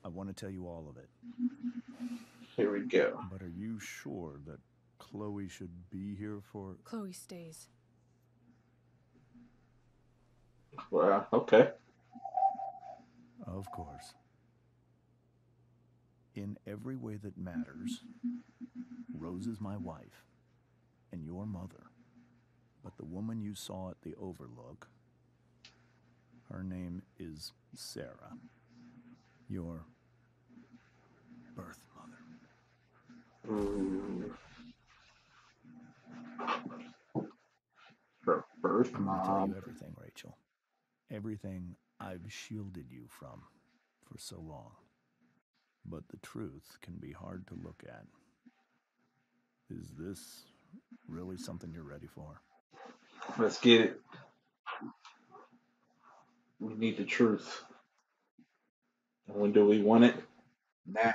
I want to tell you all of it. Here we go. But are you sure that Chloe should be here for... Chloe stays. Well, okay. Of course. In every way that matters, Rose is my wife and your mother. But the woman you saw at the Overlook, her name is Sarah, your birth mother. Ooh, her birth I want to tell you mom. everything, Rachel. Everything I've shielded you from for so long. But the truth can be hard to look at. Is this really something you're ready for? Let's get it. We need the truth. And when do we want it? Now.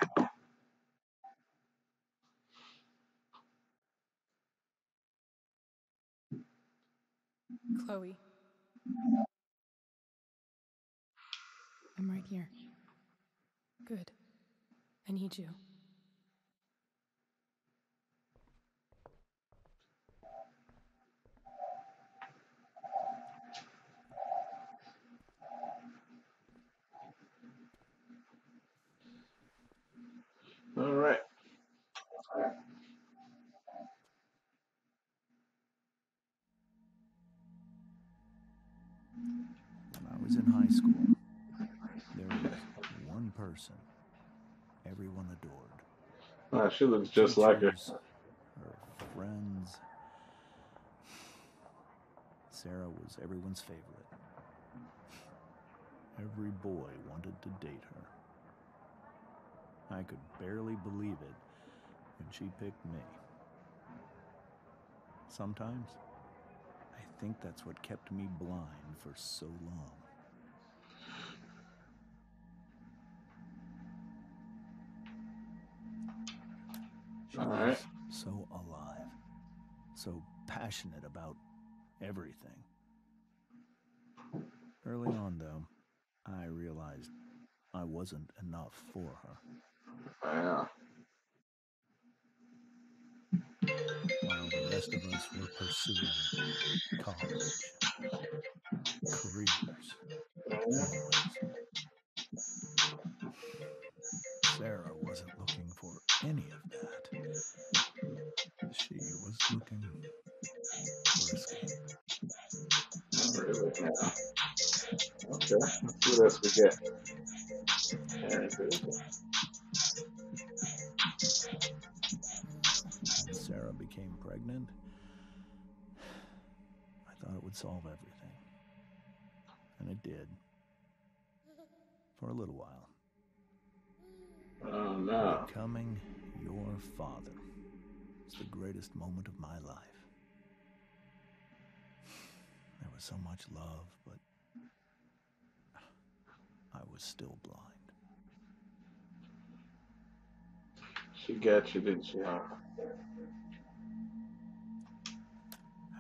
Chloe, I'm right here. Good. I need you. All right. When I was in high school, there was one person everyone adored. She looks Her just like her. teachers, her friends. Sarah was everyone's favorite. Every boy wanted to date her. I could barely believe it when she picked me. Sometimes, I think that's what kept me blind for so long. She All right. was so alive, so passionate about everything. Early on, though, I realized I wasn't enough for her. Yeah. While the rest of us were pursuing college, careers, families, Sarah wasn't looking for any of that. She was looking for escape. Really? Yeah. Okay. Let's see what else we get. Very good. When Sarah became pregnant, I thought it would solve everything. And it did, for a little while. Oh no. Becoming your father was the greatest moment of my life. There was so much love, but I was still blind. She got you, didn't she? Huh?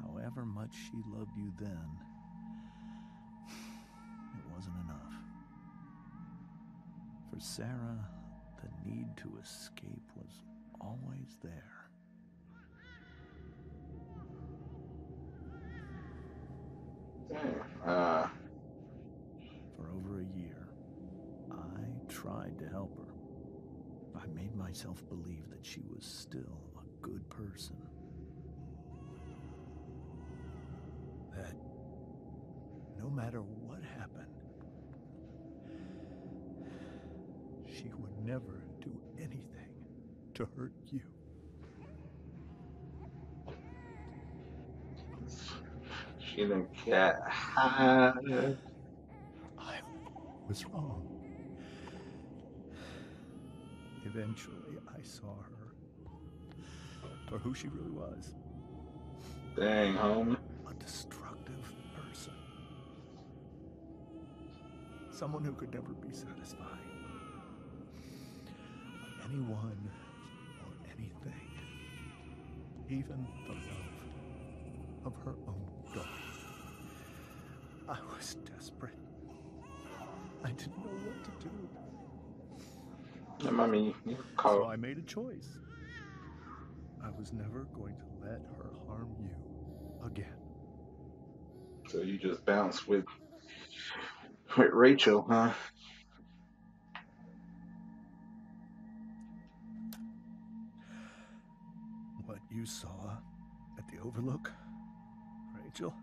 However much she loved you then, it wasn't enough. For Sarah, the need to escape was always there. Dang. For over a year, I tried to help her. I made myself believe that she was still a good person. That no matter what happened, she would never do anything to hurt you. She done got high. I was wrong. Eventually, I saw her for who she really was, Dang, homie. a destructive person. Someone who could never be satisfied by anyone or anything, even the love of her own daughter. I was desperate. I didn't know what to do. I mean, you So call. I made a choice. I was never going to let her harm you again. So you just bounce with Rachel, huh? What you saw at the Overlook, Rachel,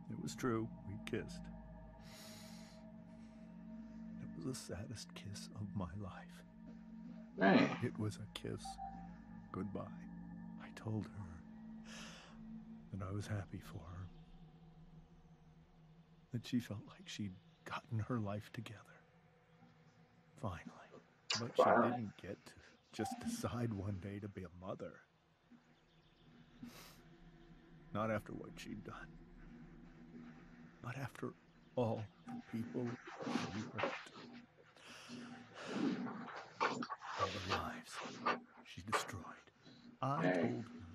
it was true. We kissed. It was the saddest kiss of my life. Man, It was a kiss goodbye. I told her that I was happy for her, that she felt like she'd gotten her life together. Finally. But she finally. didn't get to just decide one day to be a mother. Not after what she'd done. Not after all the people she hurt. All the lives she destroyed. I Man, told her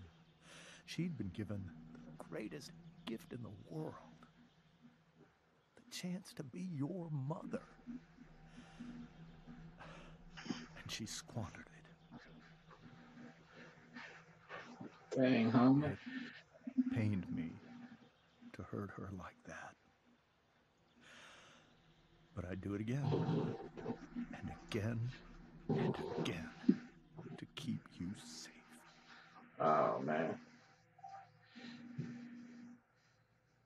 she'd been given the greatest gift in the world. The chance to be your mother. And she squandered it. dang, homie. It pained me to hurt her like that. But I'd do it again. And again. And again. To keep you safe. Oh man.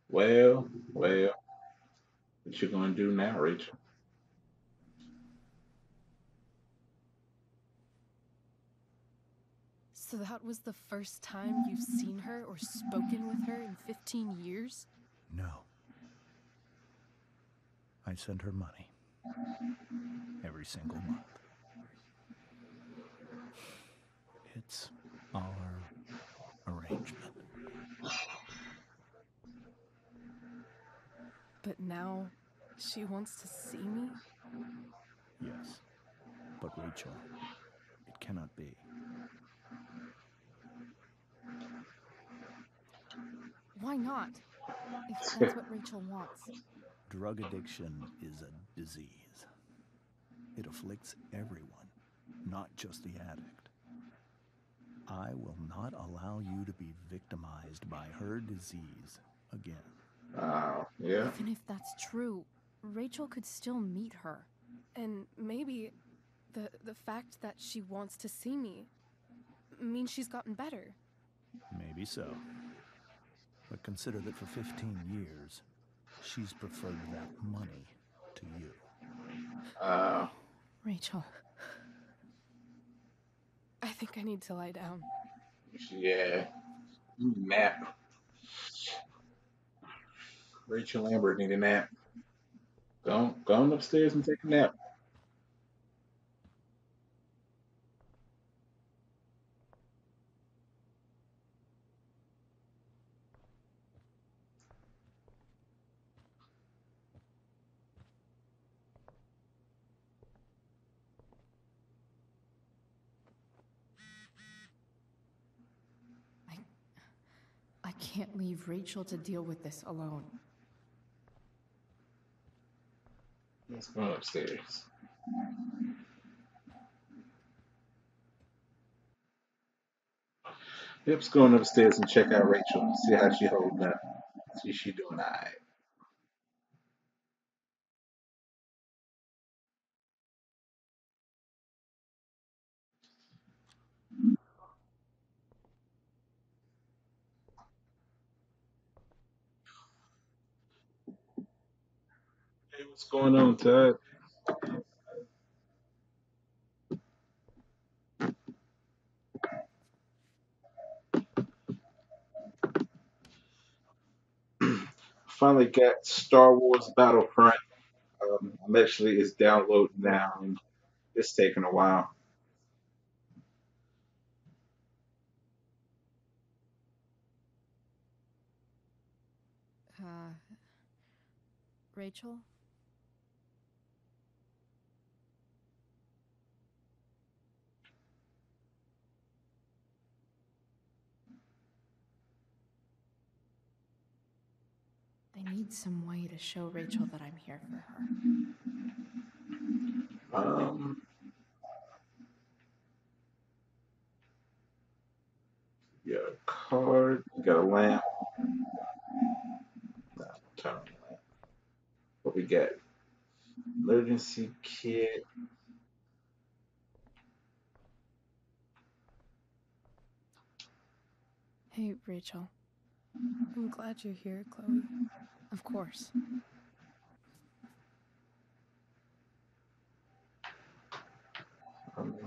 Well, what you gonna do now, Rachel? So that was the first time you've seen her or spoken with her in 15 years? No. I send her money. Every single month. It's our arrangement. But now she wants to see me? Yes. But Rachel, it cannot be. Why not? If that's what Rachel wants. Drug addiction is a disease. It afflicts everyone, not just the addict. I will not allow you to be victimized by her disease again. Yeah. Even if that's true, Rachel could still meet her. And maybe the fact that she wants to see me means she's gotten better. Maybe so. But consider that for 15 years, she's preferred that money to you. Rachel, I think I need to lie down. Yeah. Nap. Rachel Lambert need a nap. Go on upstairs and take a nap. I can't leave Rachel to deal with this alone. Let's go upstairs. Yep's going upstairs and check out Rachel. See how she holding up. See she doing alright. Hey, what's going on, Todd? Finally got Star Wars Battlefront. I'm actually it's downloading now and it's taking a while. Uh, Rachel? I need some way to show Rachel that I'm here for her. Um, you got a card. You got a lamp. No, turn on the lamp. What we got? Emergency kit. Hey, Rachel. I'm glad you're here, Chloe. Of course.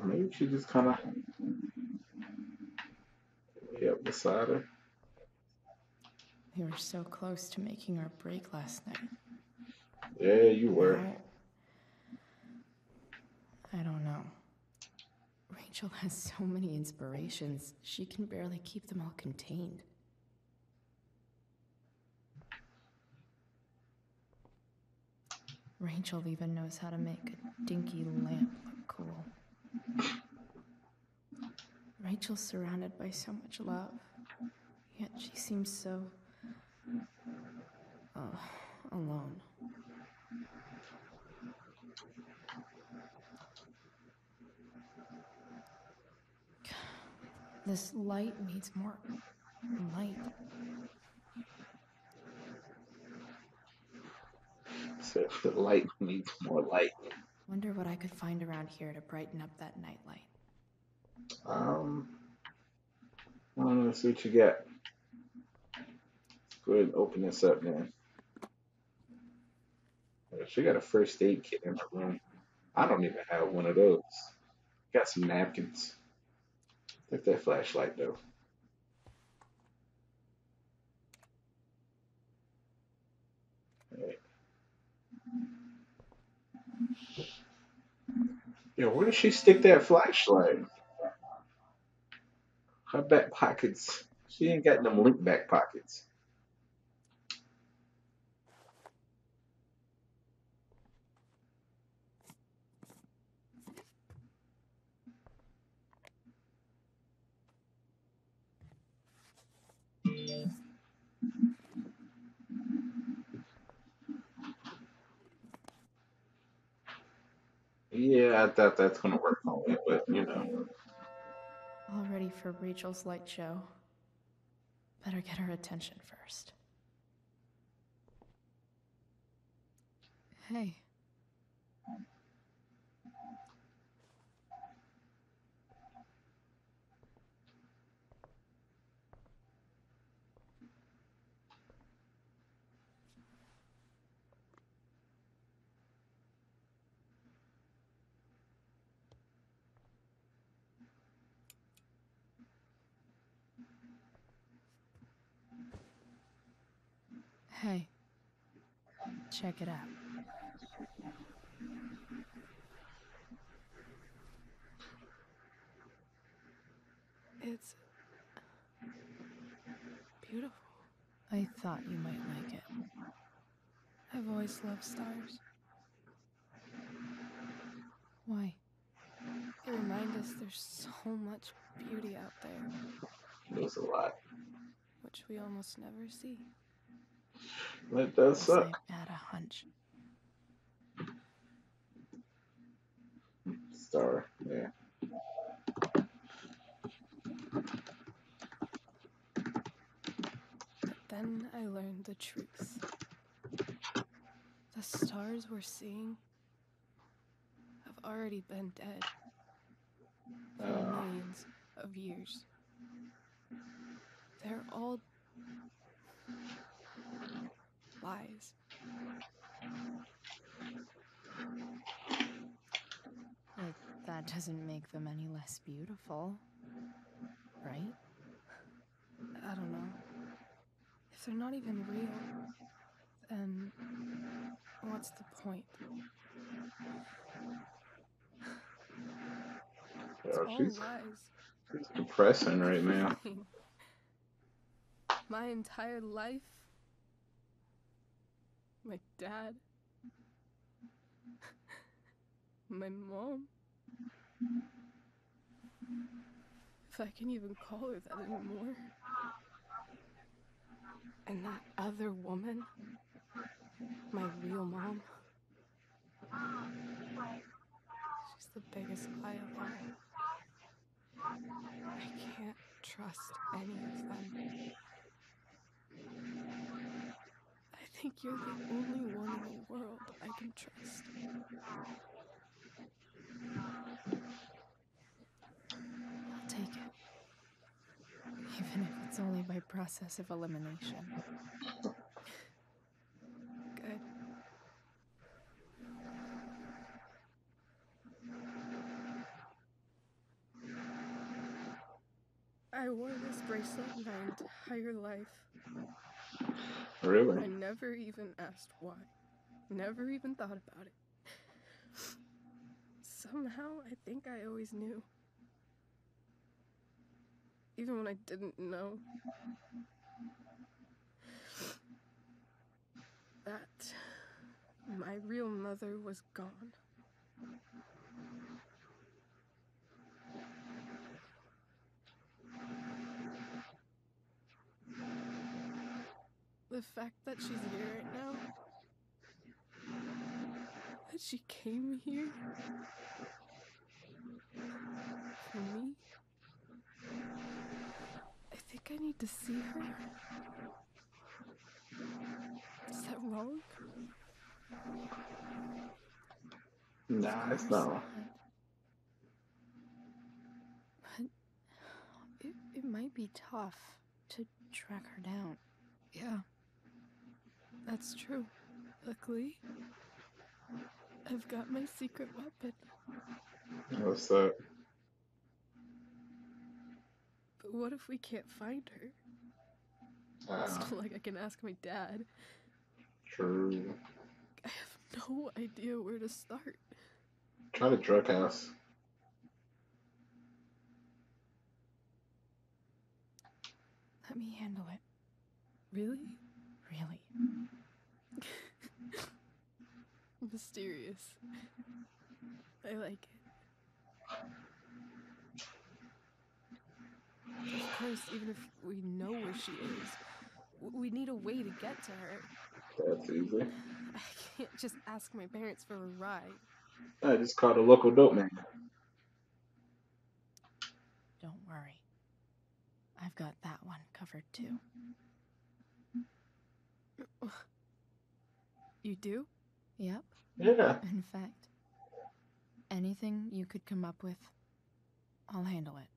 Maybe she just kind of lay up beside her. We were so close to making our break last night. Yeah, you were. Now, I don't know. Rachel has so many inspirations, she can barely keep them all contained. Rachel even knows how to make a dinky lamp look cool. Rachel's surrounded by so much love, yet she seems so alone. This light needs more light. So the light needs more light. Wonder what I could find around here to brighten up that nightlight. I don't know. See what you got. Let's go ahead and open this up, man. She got a first aid kit in her room. I don't even have one of those. Got some napkins. Take that flashlight though. Right. Yo, where did she stick that flashlight? Her back pockets. She ain't got them link back pockets. Yeah, I thought that's gonna work on it, but you know. All ready for Rachel's light show. Better get her attention first. Hey. Hey. Check it out. It's beautiful. I thought you might like it. I've always loved stars. Why? They remind us there's so much beauty out there, There's a lot. which we almost never see. That does Guess suck. I had a hunch. Star, yeah. But then I learned the truth. The stars we're seeing have already been dead for millions of years. They're all lies. But that doesn't make them any less beautiful, right? I don't know. If they're not even real, then what's the point? It's Oh, all she's lies. depressing right now. Everything. My entire life. My dad. My mom. If I can even call her that anymore. And that other woman. My real mom. She's the biggest lie of all. I can't trust any of them. I think you're the only one in the world I can trust. I'll take it. Even if it's only by process of elimination. Good. I wore this bracelet my entire life. Really? I never even asked why. Never even thought about it. Somehow, I think I always knew. Even when I didn't know. That my real mother was gone. The fact that she's here right now, that she came here for me, I think I need to see her. Is that wrong? Nah, it's Of not. course not. But it might be tough to track her down. Yeah, that's true. Luckily, I've got my secret weapon. What's that? But what if we can't find her? It's not like I can ask my dad. True. I have no idea where to start. Try the drug house. Let me handle it. Really? Really. Mysterious. I like it. Of course, even if we know where she is, we need a way to get to her. That's easy. I can't just ask my parents for a ride. I just called a local dope man. Don't worry. I've got that one covered too. You do? Yep. Yeah. In fact, anything you could come up with, I'll handle it.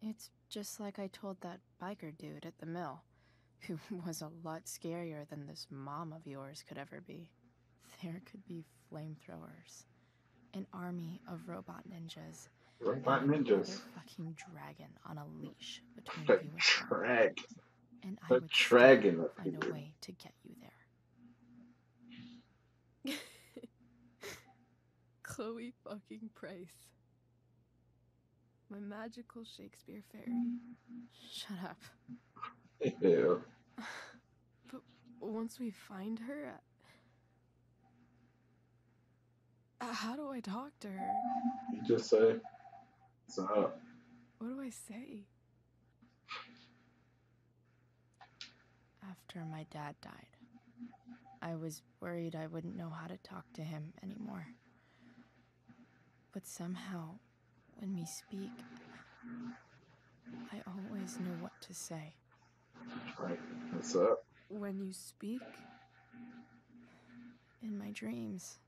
It's just like I told that biker dude at the mill, who was a lot scarier than this mom of yours could ever be. There could be flamethrowers, an army of robot ninjas, Robot and ninjas. another fucking dragon on a leash between A you and her. dragon. And I A would dragon still up find a here. way to get you there. Chloe fucking Price. My magical Shakespeare fairy. Shut up. Yeah. But once we find her, how do I talk to her? You just say, what's up? What do I say? After my dad died, I was worried I wouldn't know how to talk to him anymore. But somehow, when we speak, I always know what to say. Like, what's up? When you speak? In my dreams,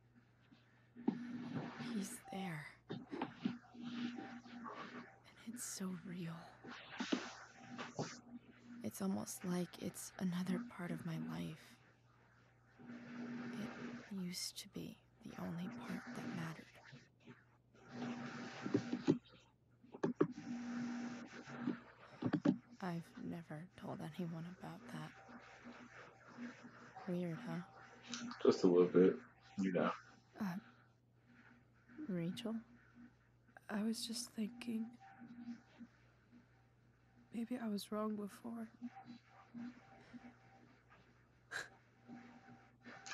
he's there. And it's so real. It's almost like it's another part of my life. It used to be the only part that mattered. I've never told anyone about that. Weird, huh? Just a little bit, you know. Rachel? I was just thinking. Maybe I was wrong before.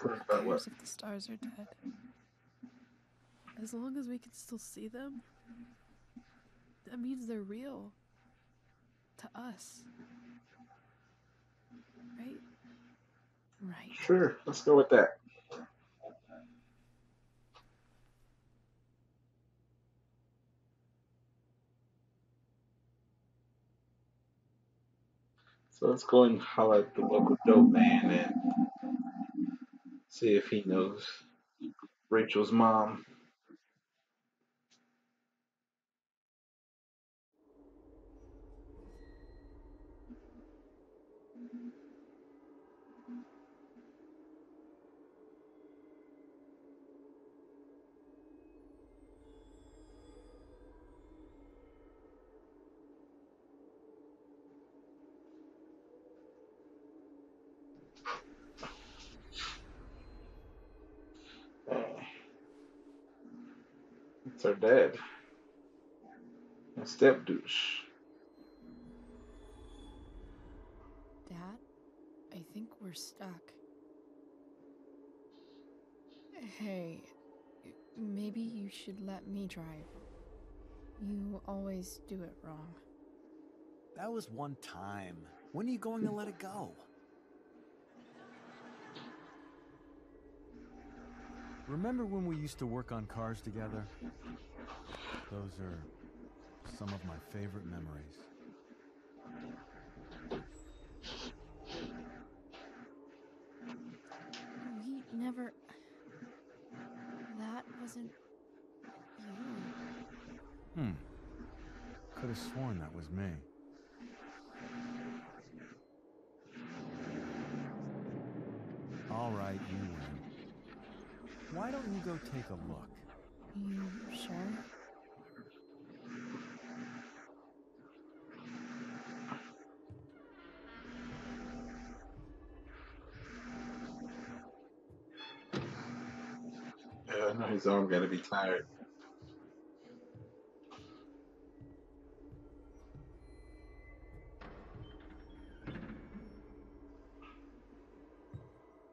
Who About what? cares if the stars are dead? As long as we can still see them, that means they're real. To us. Right? Right. Sure, let's go with that. So let's go and holler at the local dope man and see if he knows Rachel's mom. Hey, it's her dad, a step douche. Dad, I think we're stuck. Hey, maybe you should let me drive. You always do it wrong. That was one time. When are you going to let it go? Remember when we used to work on cars together? Those are some of my favorite memories. We never. That wasn't you. Could have sworn that was me. All right, you win. Why don't you go take a look? You sure? Yeah, I know his arm gotta be tired.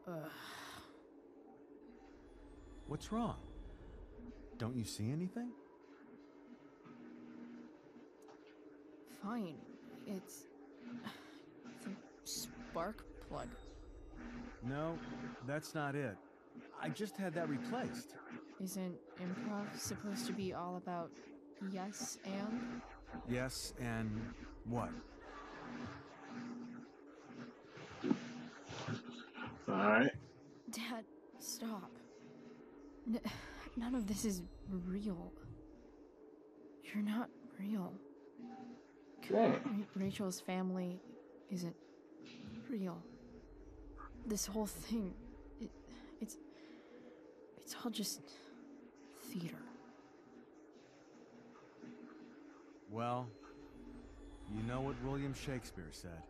Ugh. What's wrong? Don't you see anything? Fine. It's the spark plug. No, that's not it. I just had that replaced. Isn't improv supposed to be all about yes and? Yes, and what? All right. Dad, stop. N- None of this is real. You're not real. Dang. Rachel's family isn't real. This whole thing, it, it's it's all just theater. Well, you know what William Shakespeare said.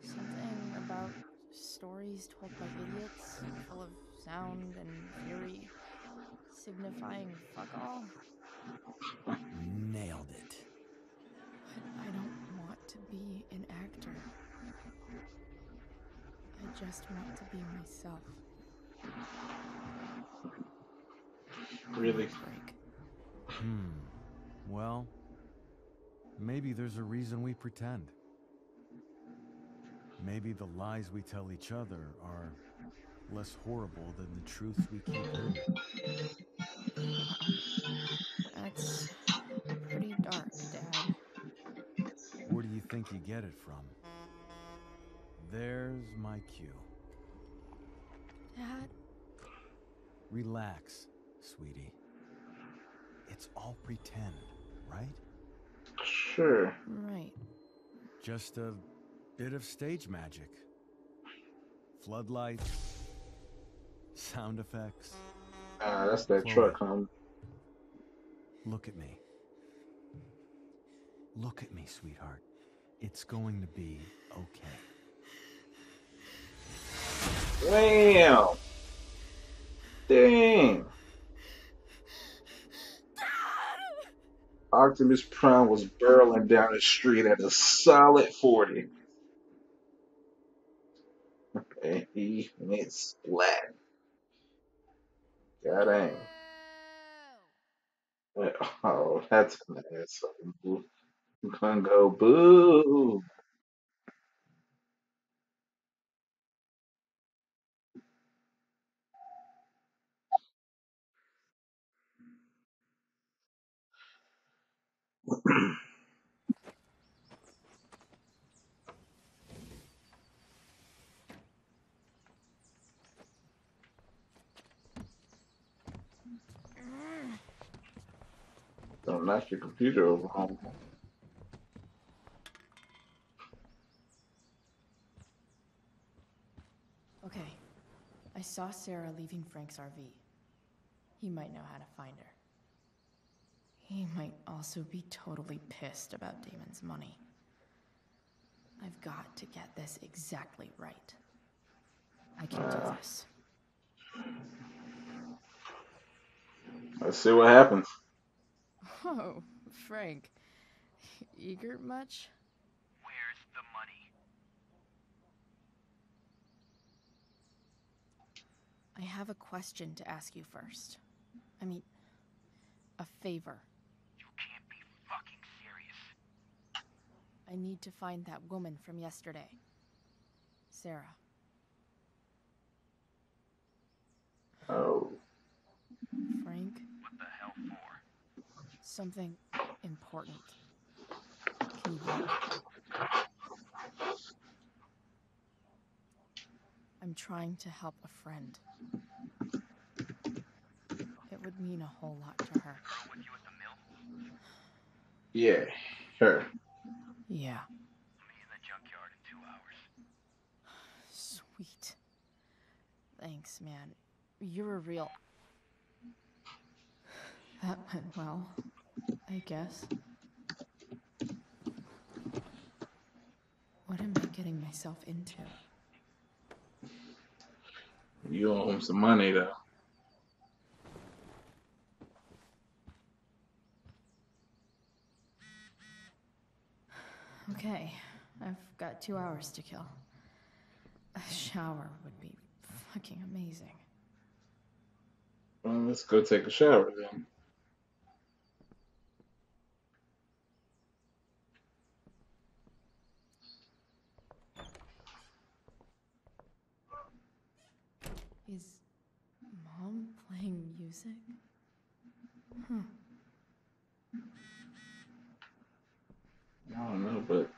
Something about stories told by idiots, full of sound and fury, signifying fuck all. Nailed it. But I don't want to be an actor. I just want to be myself. Really? Break. Well, maybe there's a reason we pretend. Maybe the lies we tell each other are less horrible than the truths we keep hidden. Wow. That's pretty dark, Dad. Where do you think you get it from? There's my cue. Dad? Relax, sweetie. It's all pretend, right? Sure. Right. Just a bit of stage magic. Floodlights, sound effects. Ah, that's that Chloe. truck, huh? Look at me. Look at me, sweetheart. It's going to be okay. Damn. Dang. Optimus Prime was barreling down the street at a solid 40. And he went splat. God dang. Oh, that's an asshole. I'm gonna go boo. Don't knock your computer over, home. Okay, I saw Sarah leaving Frank's RV. He might know how to find her. He might also be totally pissed about Damon's money. I've got to get this exactly right. I can do this. Let's see what happens. Oh, Frank. Eager much? Where's the money? I have a question to ask you first. I mean, a favor. You can't be fucking serious. I need to find that woman from yesterday. Sarah. Oh. Frank? What the hell for? Something important. Can you look? I'm trying to help a friend. It would mean a whole lot to her. Girl with you at the mill? Yeah, her. Yeah. Meet in the junkyard in 2 hours. Sweet. Thanks, man. You're a real... That went well, I guess. What am I getting myself into? You owe him some money, though. Okay, I've got 2 hours to kill. A shower would be fucking amazing. Well, let's go take a shower then. Is Mom playing music? Huh. I don't know, but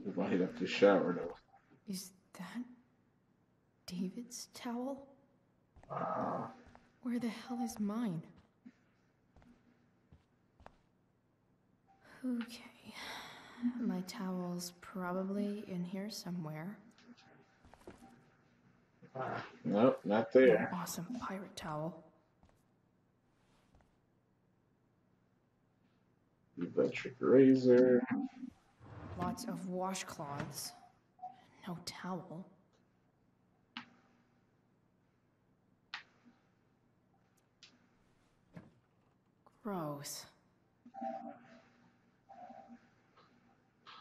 we're gonna hit up the shower though. Is that David's towel? Wow. Where the hell is mine? Okay. My towel's probably in here somewhere. Nope, not An there. awesome pirate towel. Electric razor. Lots of washcloths. No towel. Gross.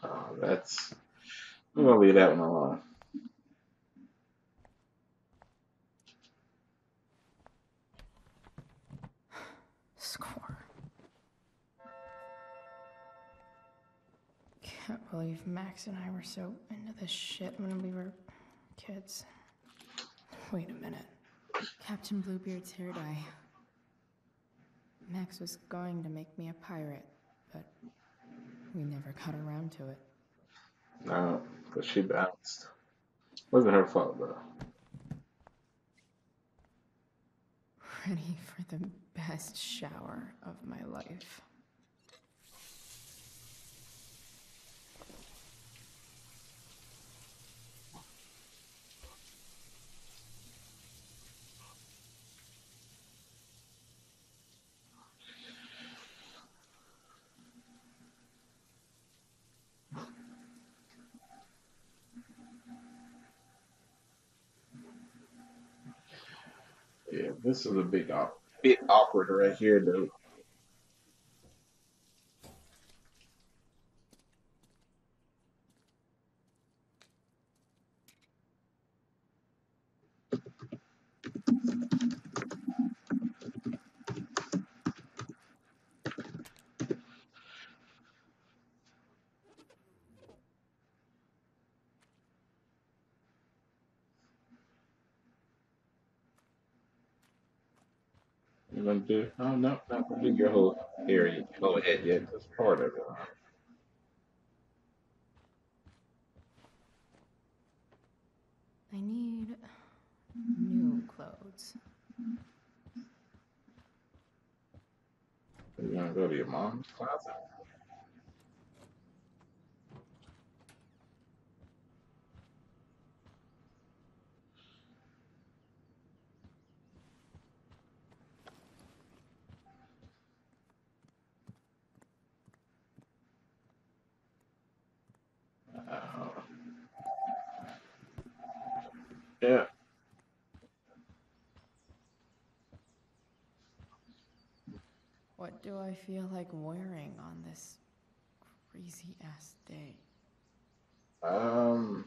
Oh, that's. I'm gonna leave that one alone. Score. Can't believe Max and I were so into this shit when we were kids. Wait a minute. Captain Bluebeard's hair dye. Max was going to make me a pirate, but we never got around to it. No, because she bounced. Wasn't her fault though. Ready for the best shower of my life. Yeah, this is a bit awkward right here though. gonna do? Oh no, not gonna do your whole area, whole head yet. Just part of it. I need new clothes. You gonna go to your mom's closet? Uh, yeah. What do I feel like wearing on this crazy ass day? Um.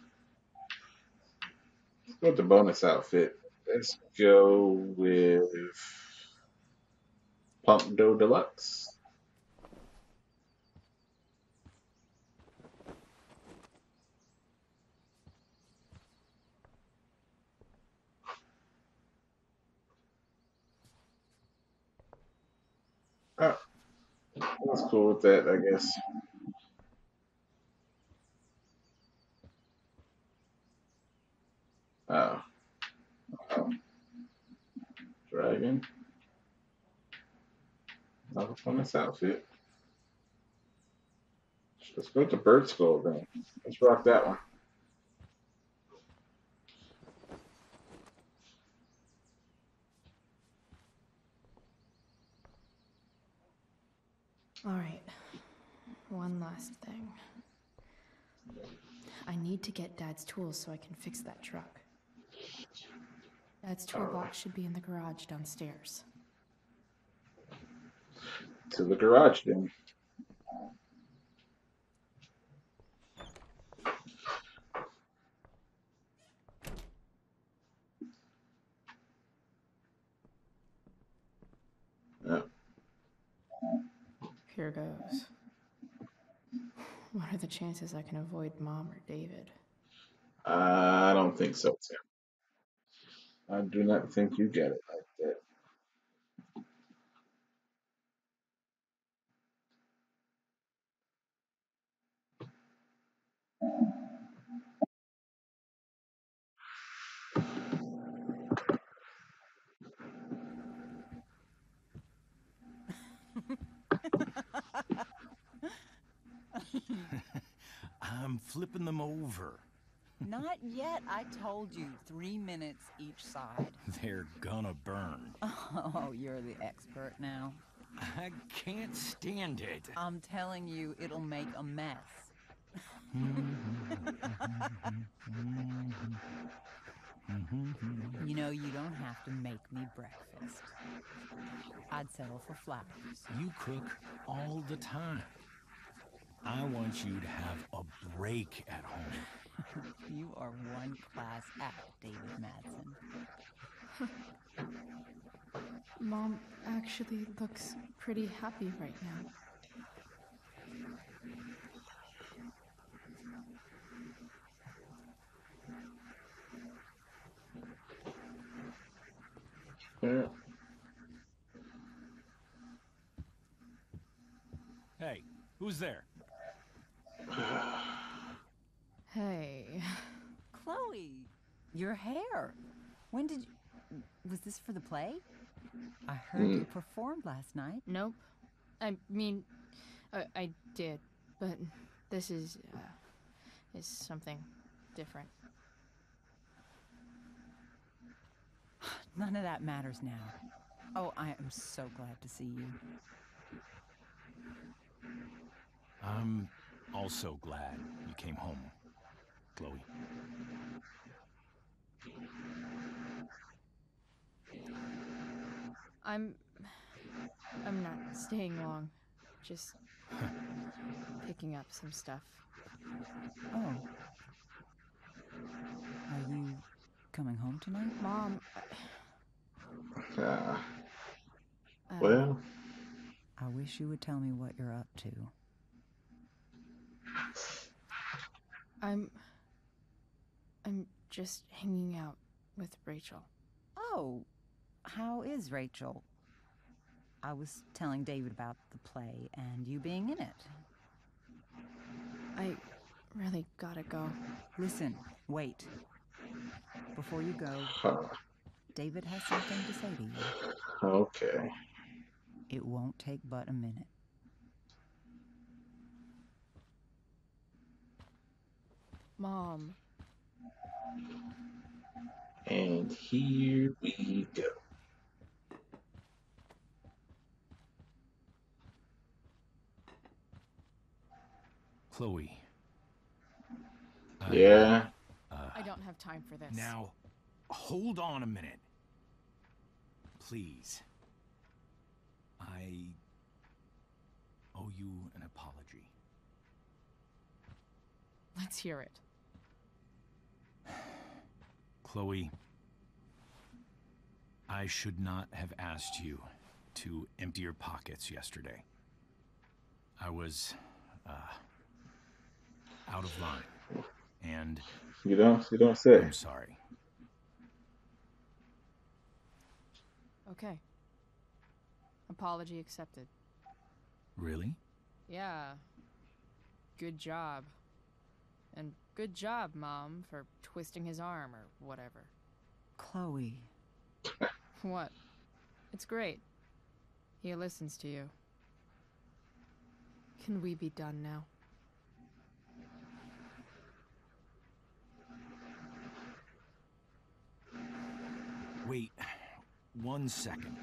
Let's go with the bonus outfit. Let's go with Pump Dough Deluxe. Oh, that's cool with that, I guess. Oh, oh. Dragon. Another bonus outfit. Let's go with the Bird Skull then. Let's rock that one. All right, one last thing. I need to get Dad's tools so I can fix that truck. Dad's toolbox should be in the garage downstairs. To the garage then. Yeah. Here goes. What are the chances I can avoid Mom or David? I don't think so, Tim. I do not think you get it like that. I'm flipping them over. Not yet. I told you 3 minutes each side. They're gonna burn. Oh, you're the expert now. I can't stand it. I'm telling you, it'll make a mess. You know, you don't have to make me breakfast. I'd settle for flowers. You cook all the time. I want you to have a break at home. You are one class act, David Madsen. Mom actually looks pretty happy right now. Yeah. Hey, who's there? Hey. Chloe, your hair. When did you... Was this for the play? I heard you performed last night. Nope. I mean, I did, but this is something different. None of that matters now. Oh, I am so glad to see you. I'm also glad you came home, Chloe. I'm not staying long. Just picking up some stuff. Oh. Are you coming home tonight? Mom. Well, I wish you would tell me what you're up to. I'm just hanging out with Rachel. Oh, how is Rachel? I was telling David about the play and you being in it. I really gotta go. Listen, wait. Before you go, Huh. David has something to say to you. Okay. It won't take but a minute. Mom. And here we go. Chloe. Yeah. I don't have time for this. Now, hold on a minute. Please. I owe you an apology. Let's hear it. Chloe, I should not have asked you to empty your pockets yesterday. I was, out of line. And You don't say. I'm sorry. Okay. Apology accepted. Really? Yeah. Good job. And good job, Mom, for twisting his arm or whatever. Chloe. What? It's great. He listens to you. Can we be done now? Wait 1 second.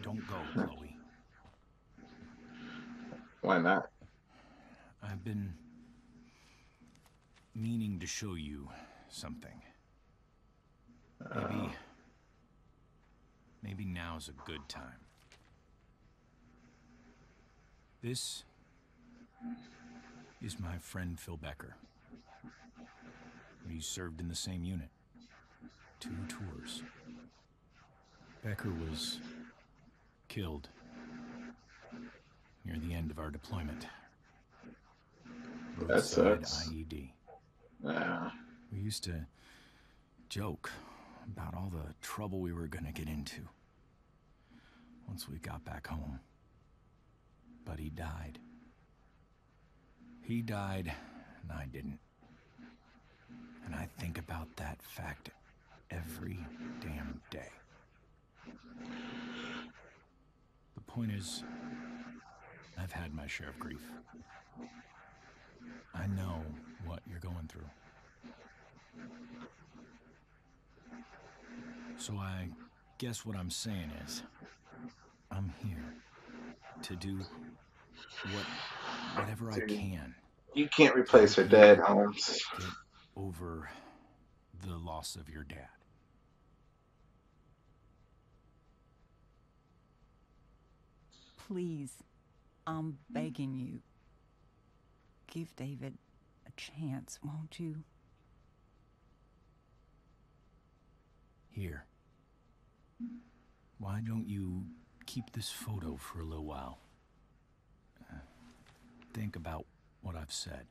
Don't go, Chloe. Why not? I've been meaning to show you something. Maybe now's a good time. This is my friend Phil Becker. We served in the same unit. 2 tours. Becker was killed near the end of our deployment. That Roadside sucks. IED. Yeah. We used to joke about all the trouble we were gonna get into once we got back home. But he died. He died, and I didn't. And I think about that fact every damn day. The point is, I've had my share of grief. I know what you're going through. So I guess what I'm saying is, I'm here to do whatever I can. You can't replace her dad, Holmes. Get over the loss of your dad. Please, I'm begging you. Give David a chance, won't you? Here. Why don't you keep this photo for a little while? Think about what I've said.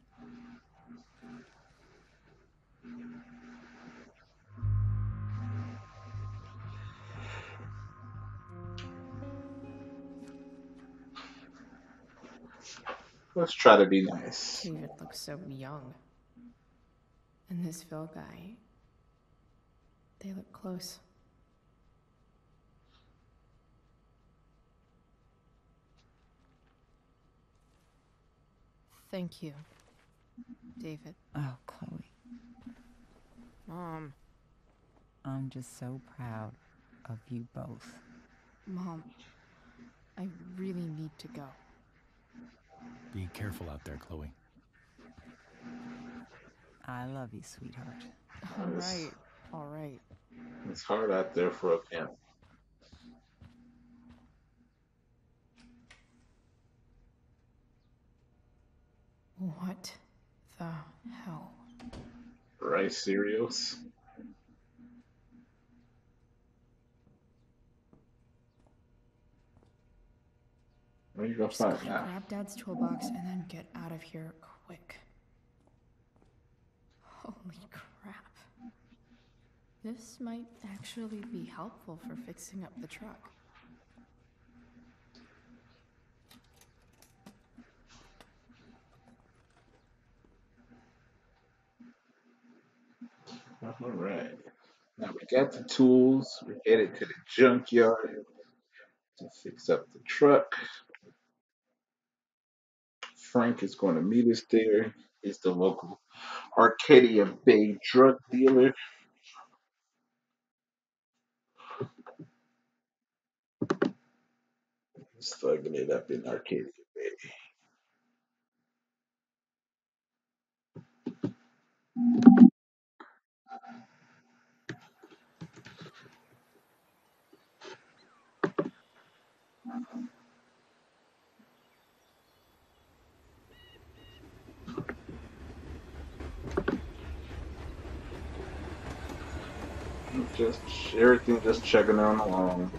Let's try to be nice. David looks so young. And this Phil guy, they look close. Thank you, David. Oh, Chloe. Mom. I'm just so proud of you both. Mom, I really need to go. Be careful out there, Chloe. I love you, sweetheart. All right. It's hard out there for a pimp. What the hell? Rice cereals. Where you gonna Just find gotta that? grab Dad's toolbox and then get out of here quick. Holy crap. This might actually be helpful for fixing up the truck. All right. Now we got the tools. We're headed to the junkyard to fix up the truck. Frank is going to meet us there. He's the local Arcadia Bay drug dealer. He's thugging it up in Arcadia Bay. Just everything just checking on along.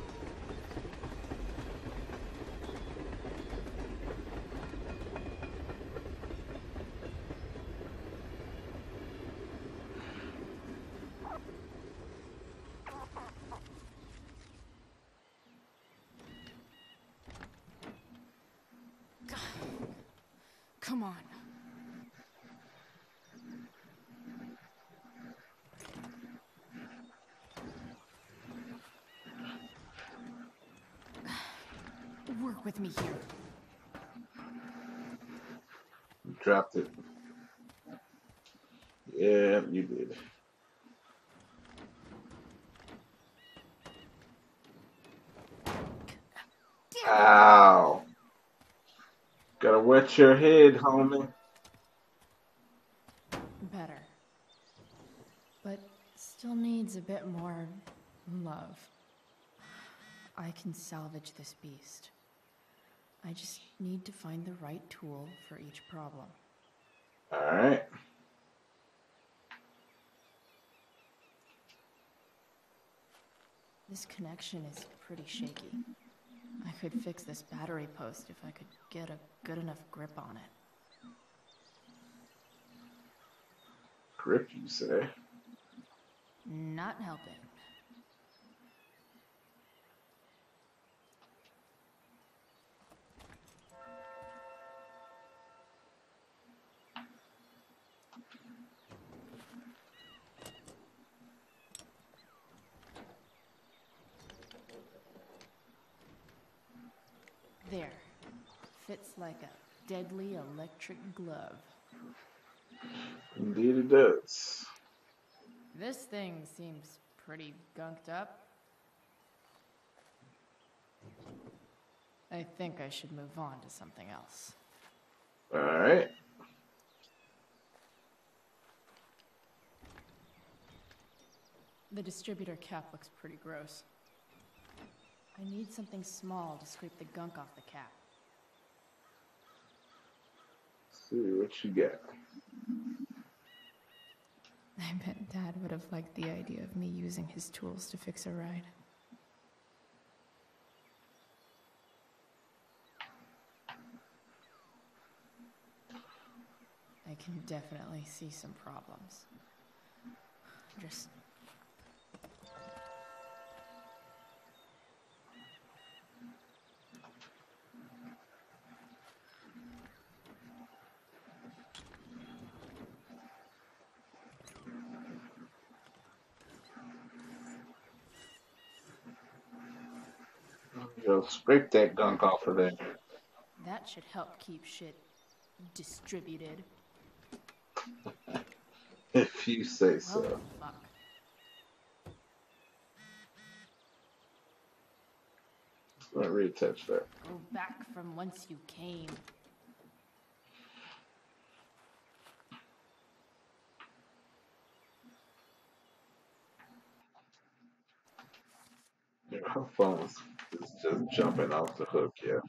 Come on. Work with me here. You dropped it. Yeah, you did. Ow. Gotta wet your head, homie. Better. But still needs a bit more love. I can salvage this beast. I just need to find the right tool for each problem. Alright. This connection is pretty shaky. I could fix this battery post if I could get a good enough grip on it. Grip, you say? Not helping. There. Fits like a deadly electric glove. Indeed it does. This thing seems pretty gunked up. I think I should move on to something else. Alright. The distributor cap looks pretty gross. I need something small to scrape the gunk off the cap. See what you got. I bet Dad would have liked the idea of me using his tools to fix a ride. I can definitely see some problems. Just... Yo, scrape that gunk off of there. that should help keep shit distributed. If you say Well, so. fuck. Let me retouch that. Go back from whence you came. Her phone is just jumping off the hook, yeah.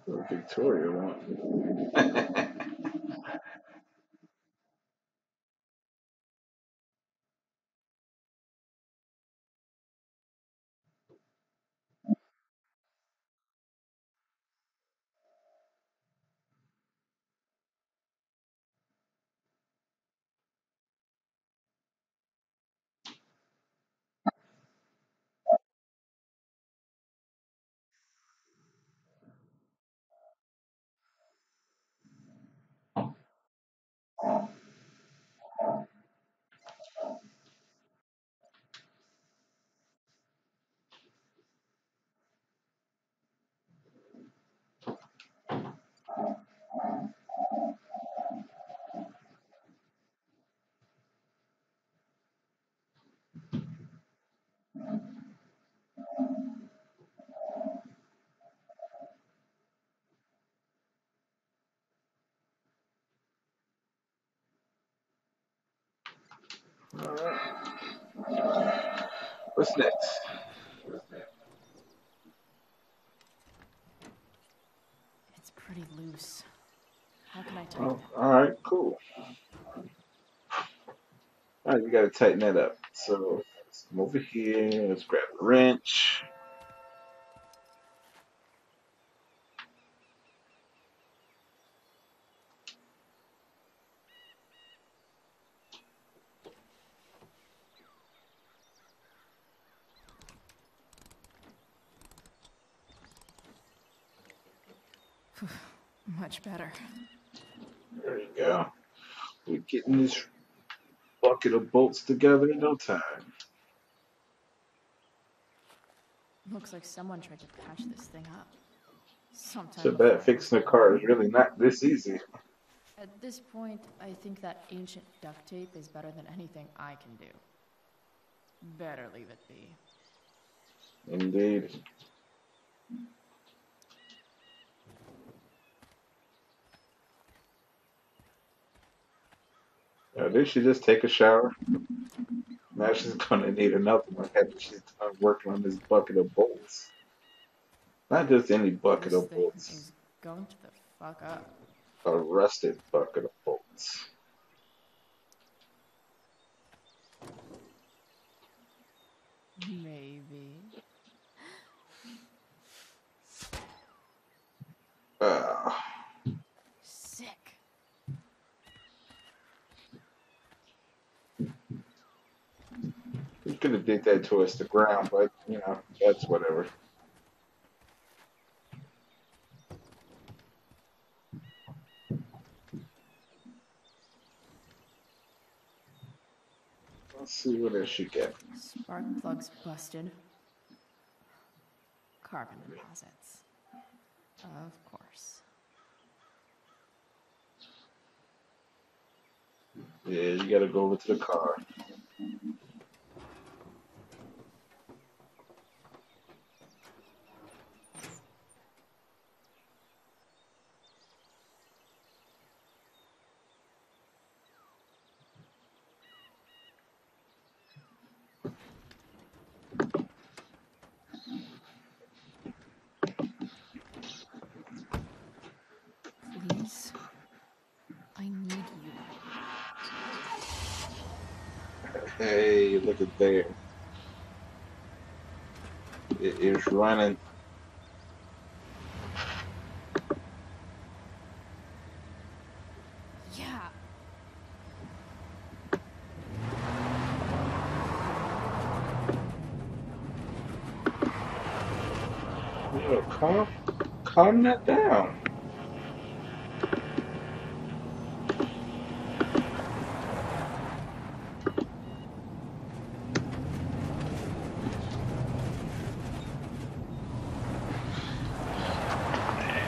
The Victoria one. All right. What's next? It's pretty loose. How can I tighten Oh, it? all right, cool. All right, we gotta tighten that up. So let's come over here. Let's grab a wrench. Much better. There you go. We're getting this bucket of bolts together in no time. Looks like someone tried to patch this thing up. So Sometime bad before I was fixing a born. car is really not this easy. At this point, I think that ancient duct tape is better than anything I can do. Better leave it be. Indeed. Did she just take a shower? Now she's gonna need another one after she's done working on this bucket of bolts. Not just any bucket This of thing bolts, is going to the fuck up. a rusted bucket of bolts. Maybe. Uh, Sick. you could have did that towards the ground, but that's whatever. Let's see what else you get. Spark plugs busted. Carbon deposits. Of course. Yeah, you gotta go over to the car. Please? I need you. Hey, look at there. It is running. Yeah. Calm that down.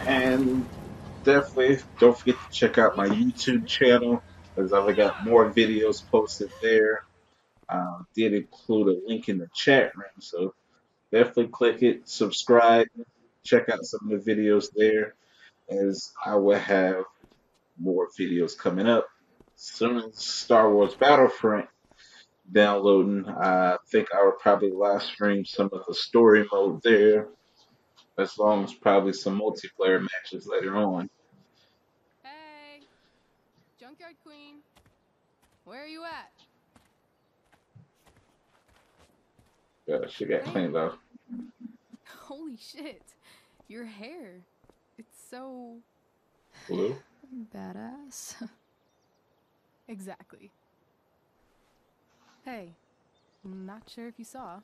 And definitely don't forget to check out my YouTube channel because I've got more videos posted there. Did include a link in the chat room, so definitely click it, subscribe, check out some of the videos there, as I will have more videos coming up. Soon as Star Wars Battlefront downloading, I think I will probably live stream some of the story mode there. as long as probably some multiplayer matches later on. Hey, Junkyard Queen, where are you at? Yeah, she got Hey, cleaned up. holy shit, your hair. It's so... Blue. Badass. Exactly. Hey, not sure if you saw,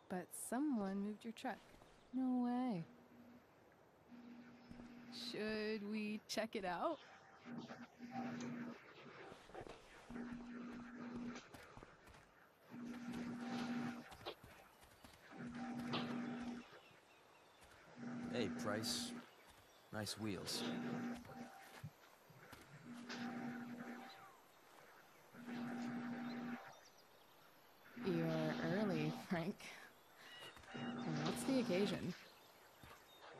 but someone moved your truck. No way. Should we check it out? Hey, Price. Nice wheels. You're early, Frank. What's the occasion?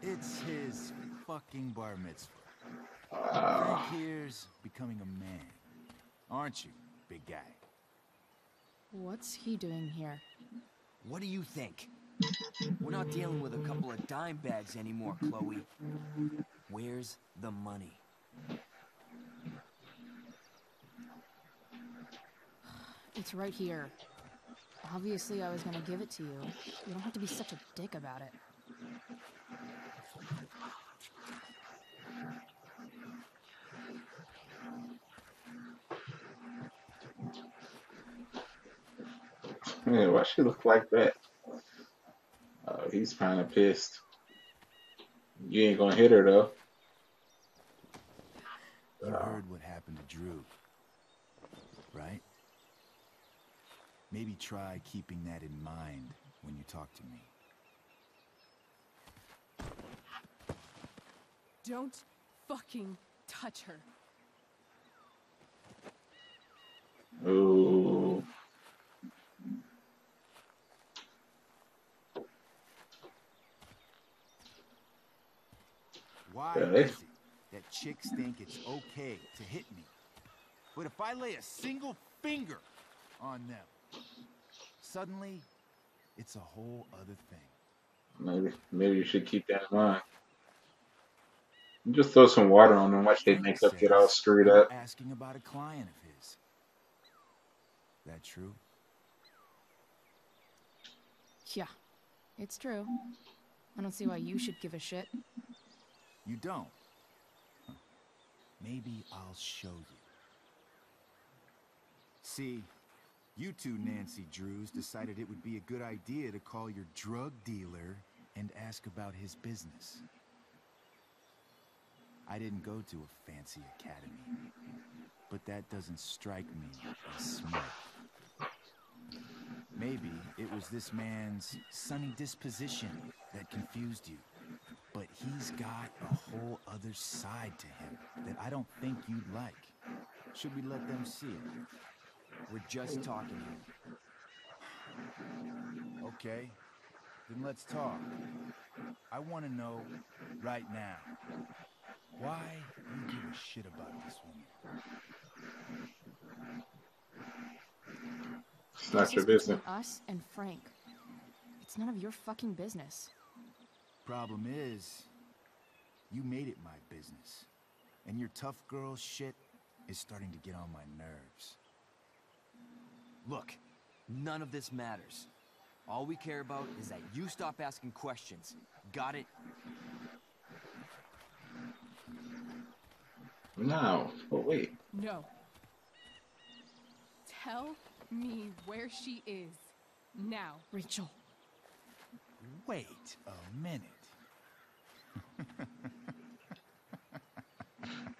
It's his fucking bar mitzvah. Wow. Frank here's becoming a man. Aren't you, big guy? What's he doing here? What do you think? We're not dealing with a couple of dime bags anymore, Chloe. Where's the money? It's right here. Obviously, I was gonna give it to you. You don't have to be such a dick about it. Yeah, why she look like that? He's kind of pissed. You ain't gonna hit her though. You heard what happened to Drew, right? Maybe try keeping that in mind when you talk to me. Don't fucking touch her. Ooh. Why Really? is it that chicks think it's okay to hit me? But if I lay a single finger on them, suddenly it's a whole other thing. Maybe you should keep that in mind. You just throw some water on them, watch their Frank makeup get all says screwed you're up. asking about a client of his. That true? Yeah, it's true. I don't see why you should give a shit. You don't? Huh. Maybe I'll show you. See, you two Nancy Drews decided it would be a good idea to call your drug dealer and ask about his business. I didn't go to a fancy academy, but that doesn't strike me as smart. Maybe it was this man's sunny disposition that confused you. But he's got a whole other side to him that I don't think you'd like. Should we let them see it? We're just talking. Okay, then let's talk. I want to know right now why you give a shit about this woman. It's not This your is business. between us and Frank. It's none of your fucking business. Problem is, you made it my business. And your tough girl shit is starting to get on my nerves. Look, none of this matters. All we care about is that you stop asking questions. Got it? No, but wait. No. Tell me where she is. Now. Rachel. Wait a minute.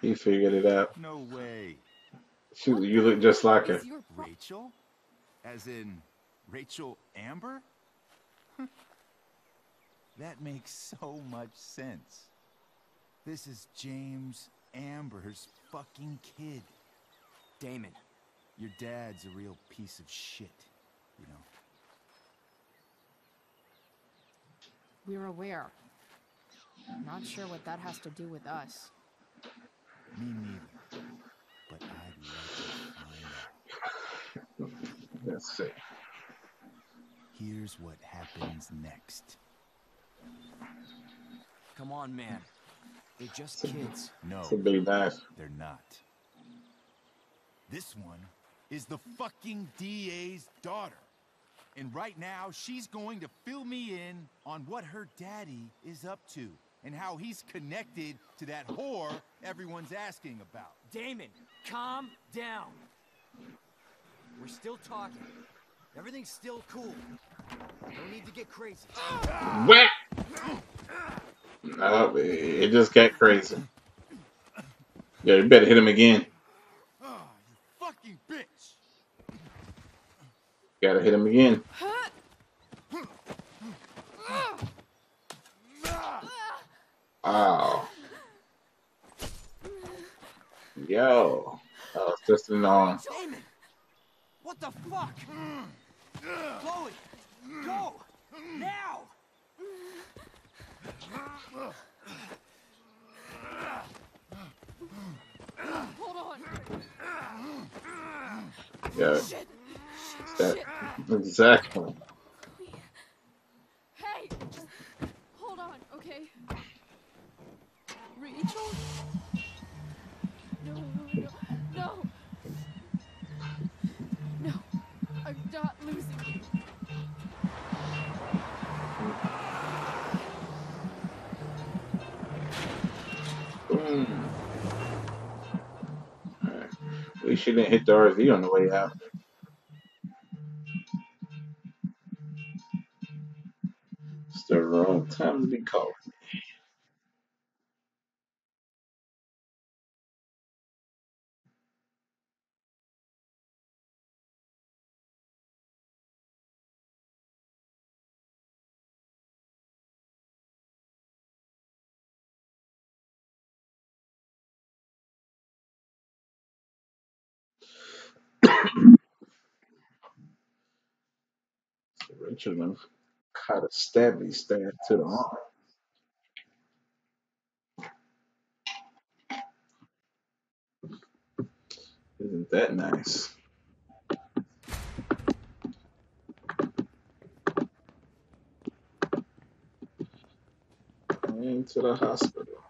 He figured it out. No way. Shoot, you look just like her. Is your pro- Rachel? As in Rachel Amber? That makes so much sense. This is James Amber's fucking kid. Damon. Your dad's a real piece of shit, you know. We're aware. Not sure what that has to do with us. Me neither. But I'd like to find out. Let's see. Here's what happens next. Come on, man. They're just kids. No, It's a big knife. they're not. This one is the fucking DA's daughter. And right now, she's going to fill me in on what her daddy is up to and how he's connected to that whore everyone's asking about. Damon, calm down. We're still talking. Everything's still cool. No need to get crazy. Whack! No, it just got crazy. Yeah, you better hit him again. Oh, you fucking bitch! Gotta hit him again. Oh. Yo. Oh, it's just an arm. Damon! What the fuck? Chloe! Go! Now! Hold on. Yeah. Shit. That, Shit. exactly. Hey, just hold on, okay? Rachel? No, no, no. No, I'm not losing you. Boom. Alright. At least she didn't hit the RV on the way out. It's the wrong time to be called. Richard done caught a stabby stab to the arm. Isn't that nice? Into the hospital.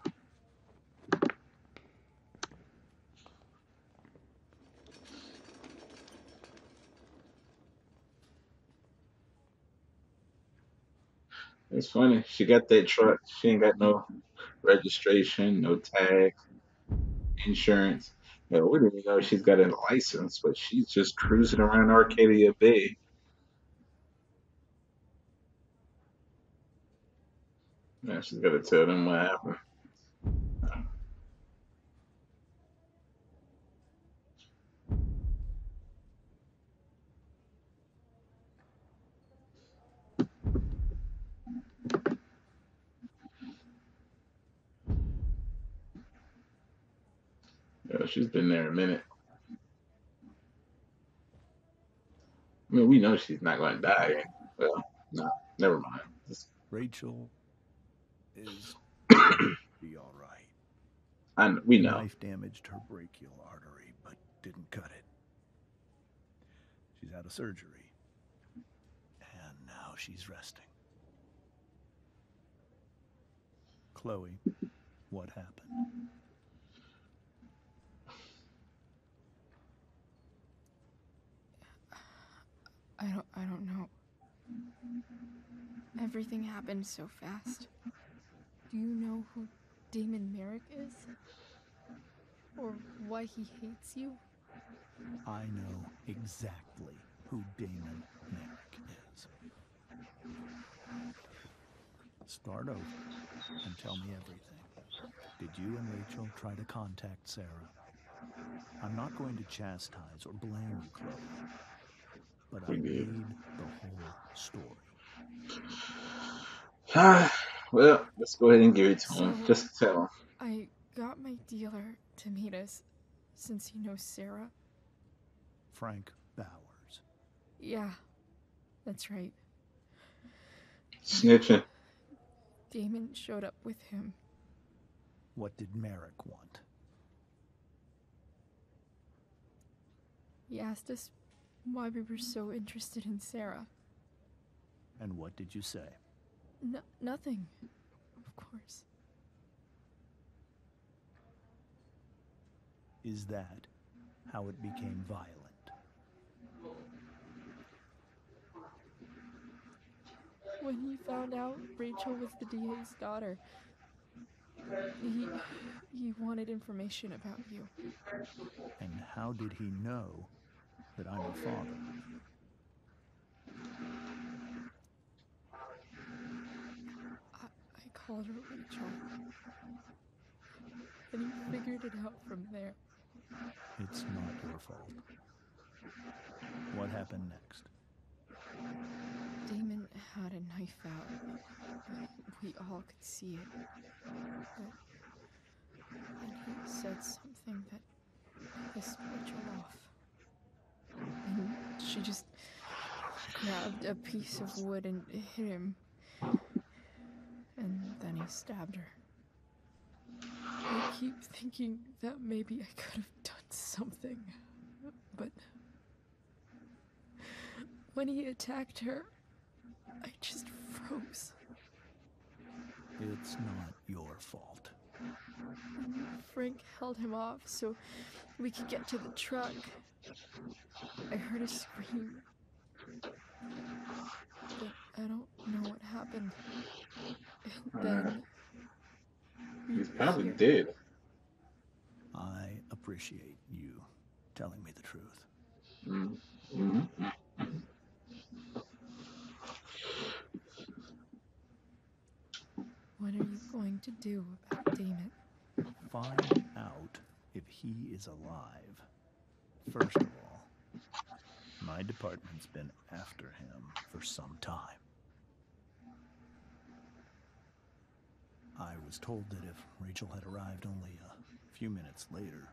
It's funny. She got that truck. She ain't got no registration, no tag, insurance. Yeah, we didn't even know she's got a license, but she's just cruising around Arcadia Bay. Yeah, she's got to tell them what happened. Yeah, she's been there a minute. I mean, we know she's not going to die. Well, no, never mind. Rachel is be all right. We The know. knife damaged her brachial artery, but didn't cut it. She's had a surgery, and now she's resting. Chloe, what happened? I don't know. Everything happened so fast. Do you know who Damon Merrick is? Or why he hates you? I know exactly who Damon Merrick is. Start over and tell me everything. Did you and Rachel try to contact Sarah? I'm not going to chastise or blame you, Chloe, but I We did. need the whole story. Well, let's go ahead and give it to him. So- Just tell him. I got my dealer to meet us, since he knows Sarah. Frank Bowers. Yeah, that's right. Snitching. Damon showed up with him. What did Merrick want? He asked us why we were so interested in Sarah. And what did you say? Nothing, of course. Is that how it became violent? When he found out Rachel was the DA's daughter, he wanted information about you. And how did he know that I'm her father? I called her Rachel. And he figured it out from there. It's not your fault. What happened next? Damon had a knife out. We all could see it. But then he said something that pissed Rachel off. And she just grabbed a piece of wood and hit him. And then he stabbed her. I keep thinking that maybe I could have done something. But when he attacked her, I just froze. It's not your fault. Frank held him off so we could get to the truck. I heard a scream. But I don't know what happened. And then... He's probably dead. I appreciate you telling me the truth. Mm-hmm. What are you going to do about Damon? Find out if he is alive. First of all, my department's been after him for some time. I was told that if Rachel had arrived only a few minutes later,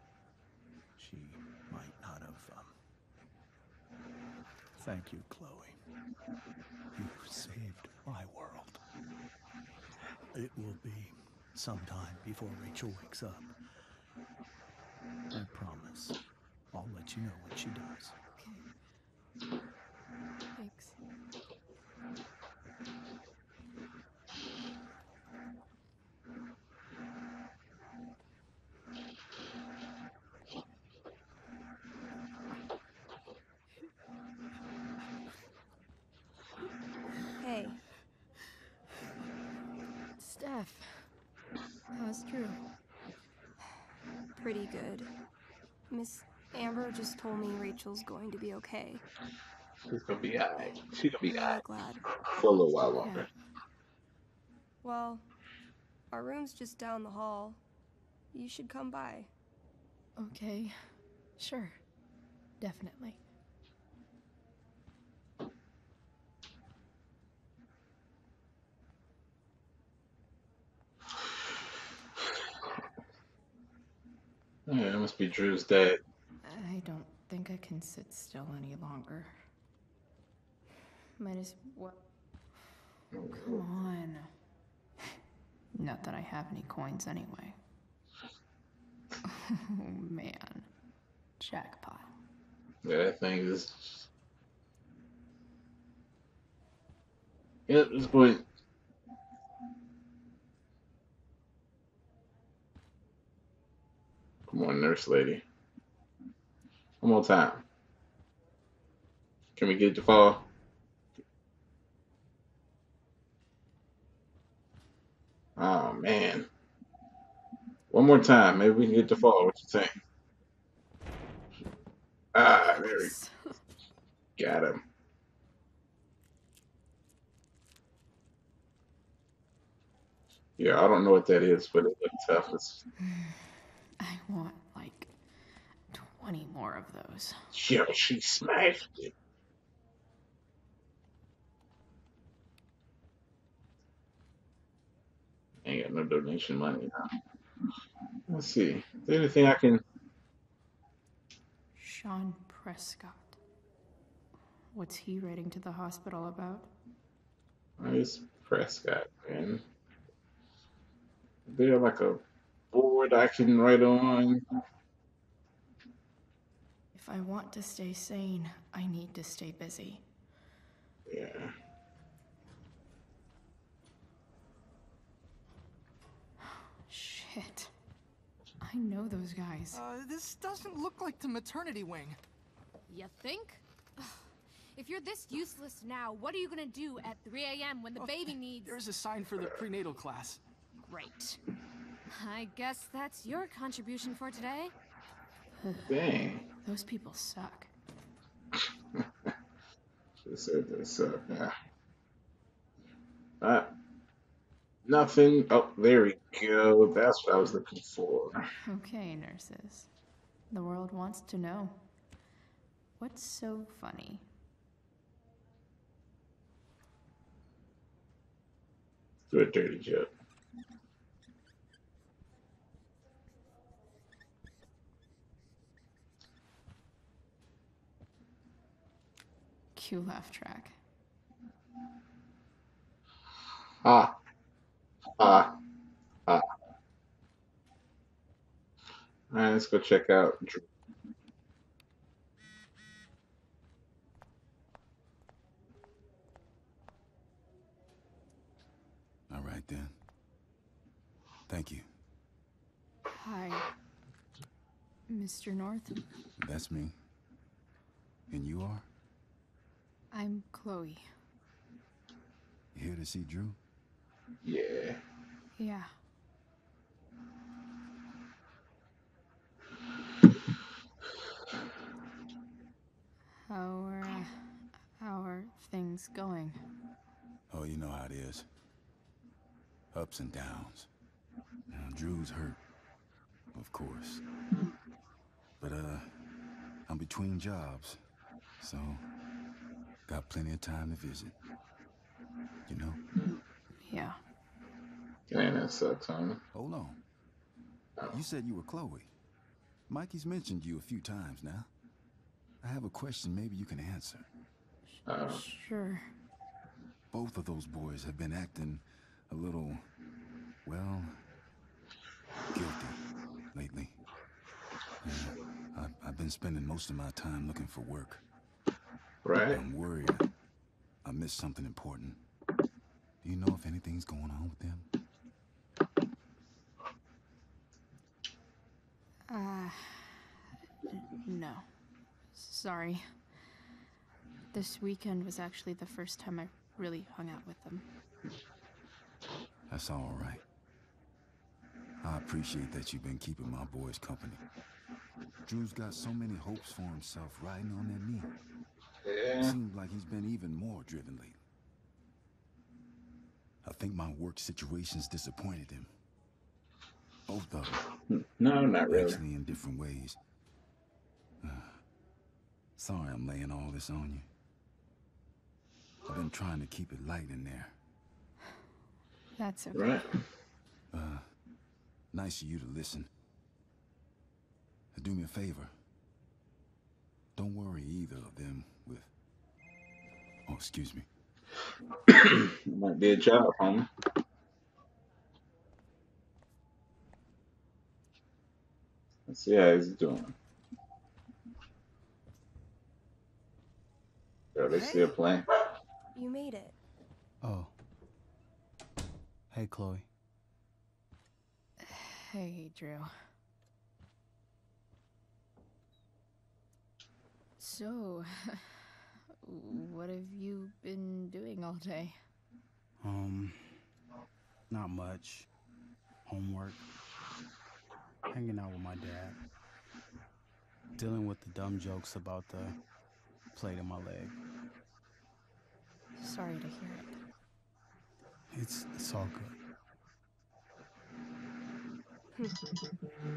she might not have... Thank you, Chloe. You saved my world. It will be some time before Rachel wakes up. I promise. I'll let you know when she does. Okay. Thanks. Hey. Steph. How's Drew? Pretty good. Miss Amber just told me Rachel's going to be okay. She's gonna be alright. She's gonna be I'm alright really glad. for a little while longer. Well, our room's just down the hall. You should come by. Okay. Sure. Definitely. Yeah, it must be Drew's dad. I don't think I can sit still any longer. Might as well. Come on. Not that I have any coins anyway. Oh man. Jackpot. Yeah, that thing is. Yep, this point. Come on, nurse lady. One more time. Can we get the fall? Oh man. One more time. Maybe we can get the fall. What you think? Ah, there we got him. Yeah, I don't know what that is, but it looks tough. I want like 20 more of those. Yo, she smashed it. Ain't got no donation money now. Let's see. Is there anything I can... Sean Prescott. What's he writing to the hospital about? Where's Prescott, man? Is there like a board I can write on? If I want to stay sane, I need to stay busy. Yeah. Shit. I I know those guys. This doesn't look like the maternity wing. You think? If you're this useless now, what are you gonna do at 3 a.m. when the baby needs... There's a sign for the prenatal class. Great. I guess that's your contribution for today. Dang. Those people suck. She said this. Yeah. Nothing. Oh, there we go. That's what I was looking for. Okay, nurses. The world wants to know. What's so funny? Do a dirty joke. Cue laugh track. Ah. Ah. Ah. All right, let's go check out Drew. All right, then. Thank you. Hi, Mr. North. That's me. And you are? I'm Chloe. You here to see Drew? Yeah. Yeah. How are things going? Oh, you know how it is. Ups and downs. Now, Drew's hurt, of course. But, I'm between jobs, so got plenty of time to visit. You know? Yeah. Dang, that sucks, homie. Hold on. You said you were Chloe. Mikey's mentioned you a few times now. I have a question maybe you can answer. Sure. Both of those boys have been acting a little, well, guilty lately. I've been spending most of my time looking for work. Right. I'm worried I missed something important. Do you know if anything's going on with them? No. Sorry. This weekend was actually the first time I really hung out with them. That's all right. I appreciate that you've been keeping my boys company. Drew's got so many hopes for himself riding on that knee. Yeah. Seems like he's been even more driven lately. I think my work situation's disappointed him. Both of them. No, not really. Actually, in different ways. Sorry I'm laying all this on you. I've been trying to keep it light in there. That's okay. Right. Nice of you to listen. Do me a favor. Don't worry either of them with... Oh, excuse me. Might be a job, homie. Let's see how he's doing. Are they still playing? You made it. Oh. Hey, Chloe. Hey, Drew. So, what have you been doing all day? Not much. Homework. Hanging out with my dad. Dealing with the dumb jokes about the plate in my leg. Sorry to hear it. It's all good.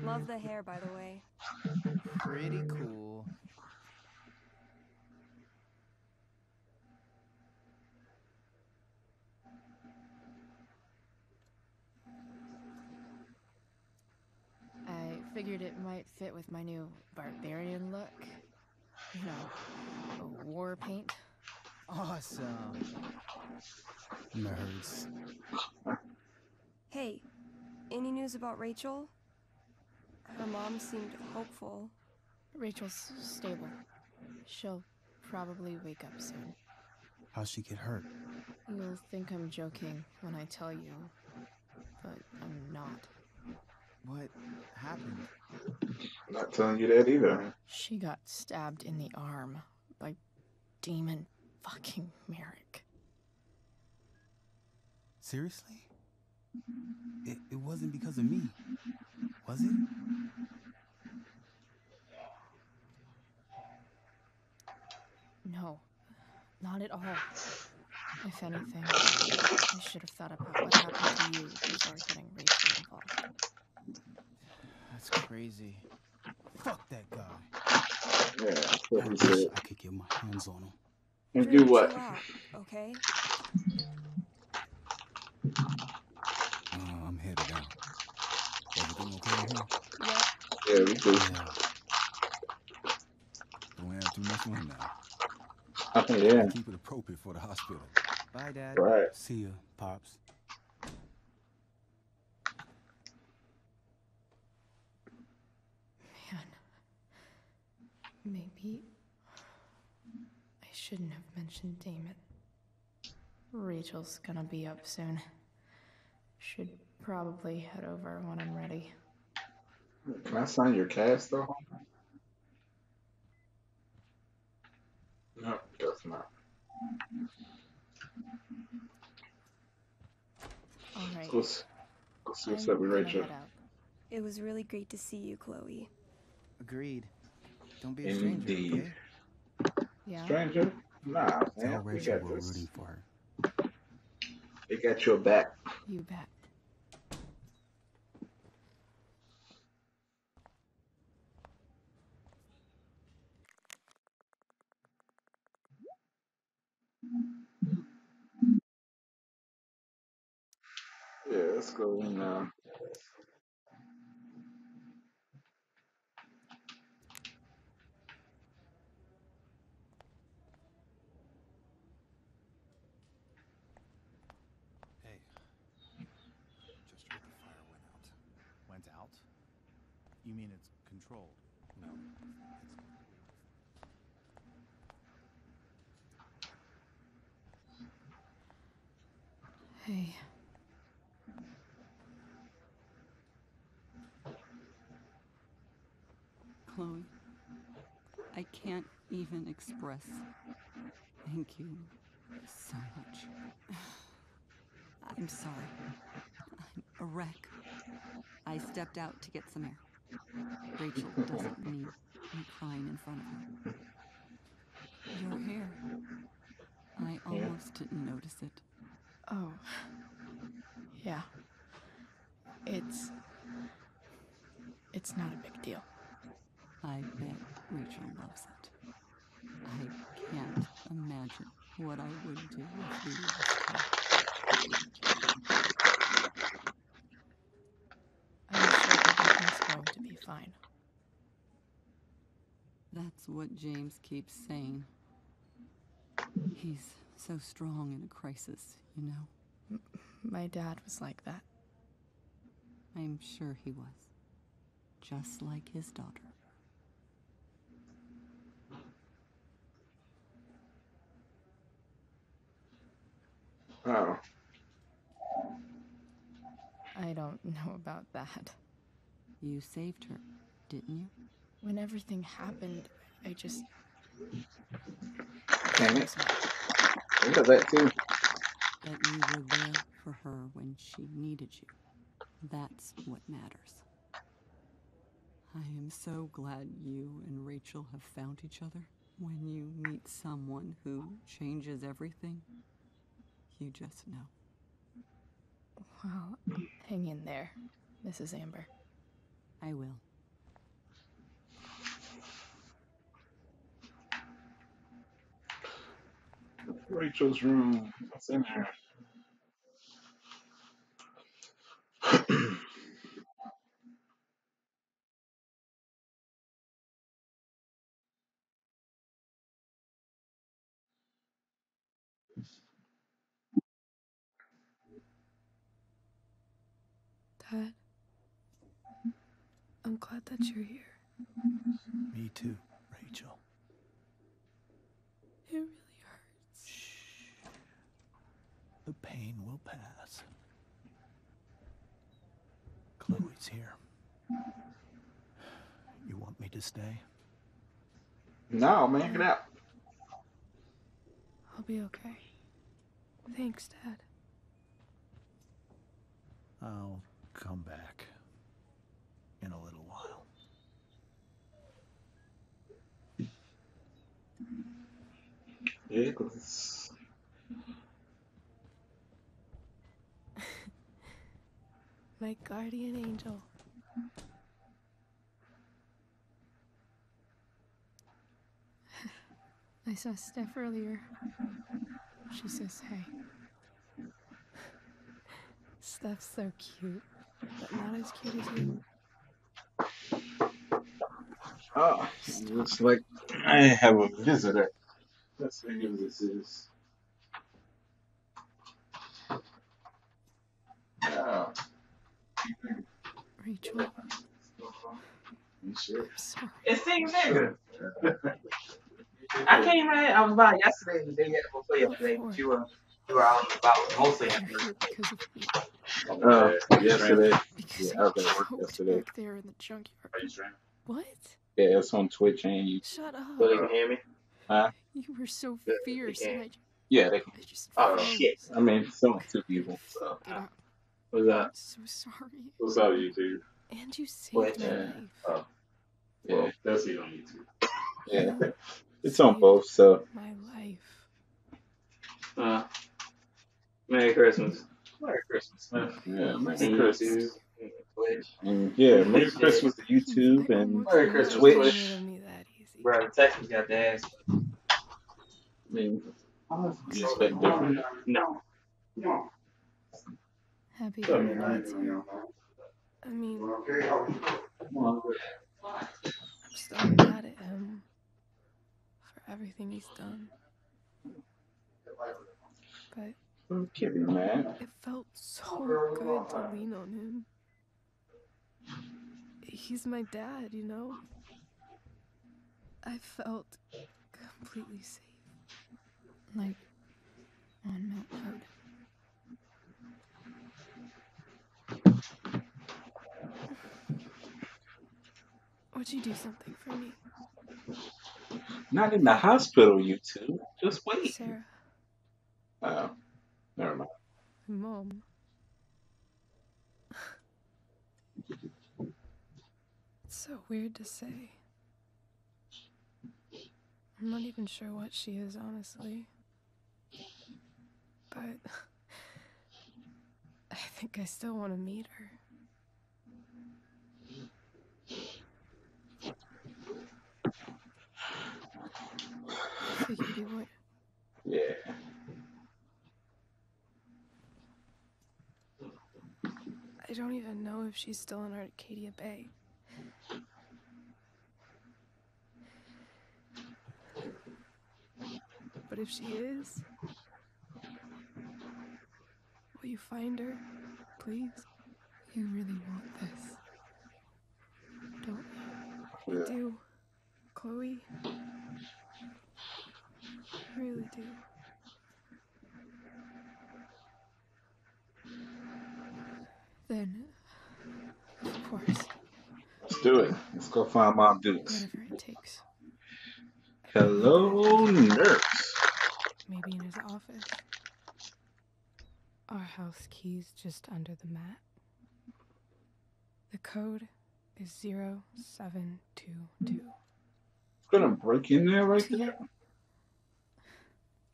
Love the hair, by the way. Pretty cool. I figured it might fit with my new barbarian look. You know, war paint. Awesome. Nerds. Hey, any news about Rachel? Her mom seemed hopeful. Rachel's stable. She'll probably wake up soon. How'd she get hurt? You'll think I'm joking when I tell you, but I'm not. What happened? I'm not telling you that either. She got stabbed in the arm by Demon fucking Merrick. Seriously? It wasn't because of me, was it? No, not at all. If anything, I should have thought about what happened to you before getting Rachel involved. That's crazy. Fuck that guy. Yeah, that's what I he wish said. I could get my hands on him. And Drew, do what? chill out, okay? I'm headed out. Everything okay in here? Yep. Yeah, we do. Yeah. Don't have too much fun now. Yeah. Keep it appropriate for the hospital. Bye, Dad. Right. See ya, Pops. Man, maybe I shouldn't have mentioned Damon. Rachel's gonna be up soon. Should probably head over when I'm ready. Can I sign your cast though? No, it does not. All right. Let's see what's I'm up with gonna Rachel. head out. It was really great to see you, Chloe. Agreed. Don't be a stranger, Indeed. okay? Yeah. Stranger? Nah, Tell man. We Rachel got we're this. rooting for her. They got your back. You bet. Yeah, let's go in now. Hey, just heard the fire went out. Went out? You mean it's controlled? No, Hey. Chloe, I can't even express thank you so much. I'm sorry. I'm a wreck. I stepped out to get some air. Rachel doesn't need me crying in front of her. Your hair. I almost didn't notice it. Oh. Yeah. It's not a big deal. I bet Rachel loves it. I can't imagine what I would do if we lost her. I'm sure everything's going to be fine. That's what James keeps saying. He's so strong in a crisis, you know? My dad was like that. I'm sure he was. Just like his daughter. Oh. I don't know about that. You saved her, didn't you? When everything happened, I just... Dang it. Think of that too. That you were there for her when she needed you. That's what matters. I am so glad you and Rachel have found each other. When you meet someone who changes everything, you just know. Well, hang in there, Mrs. Amber. I will. Rachel's room. What's in there? Dad, I'm glad that you're here. Me too, Rachel. It really hurts. Shh. The pain will pass. Chloe's here. You want me to stay? No, man, get out. I'll be okay. Thanks, Dad. I'll come back in a little while. Yeah, 'cause My guardian angel. I saw Steph earlier. She says hey. Steph's so cute, but not as cute as you. oh, looks like I have a visitor. Let's see who this is. Oh, Rachel, you sure? I'm sorry. It's Steve nigga. I came in. I was by yesterday and the day before yesterday, but you were out and about mostly. You're here because of me. Yesterday. Because Yeah, I was you at work choked yesterday. back there in the junkyard. Are you streaming? What? Yeah, it's on Twitch and YouTube. Shut up. So they can hear me? Huh? You were so Yeah, fierce, they and can. Yeah, they can. I just Oh froze. shit. I mean, it's only two people. So, What's I'm up? so sorry. What's up, YouTube? And you saved What? my life. Oh, Yeah, well, they'll see it on YouTube. yeah. You It's on saved both, so. my life. Merry Christmas. Merry Christmas. Yeah, Merry And Christmas. YouTube, Twitch. And yeah, Merry Christmas to YouTube I and almost Merry knew Christmas, it. Twitch. Don't Twitch. riddle me that easy. Bro, Texas got the ass. I mean, you expect different. No. Happy What's up, birthday man? to you. I mean, Come on. I'm still mad at him for everything he's done. But I'm kidding, man. it felt so good to lean on him. He's my dad, you know? I felt completely safe. Like, on Mount Road. Would you do something for me? Not in the hospital, YouTube. Just wait. Sarah, Oh, never mind. my mom. It's so weird to say. I'm not even sure what she is, honestly. But I think I still want to meet her. I figured you would. Yeah. I don't even know if she's still in Arcadia Bay. But if she is, will you find her, please? You really want this, don't you? I do, Chloe. I really do. Then, of course, Let's do it. Let's go find Mom Dukes. whatever it takes. Hello, nurse. Maybe in his office. Our house key's just under the mat. The code is 0722. Gonna break in there right To there.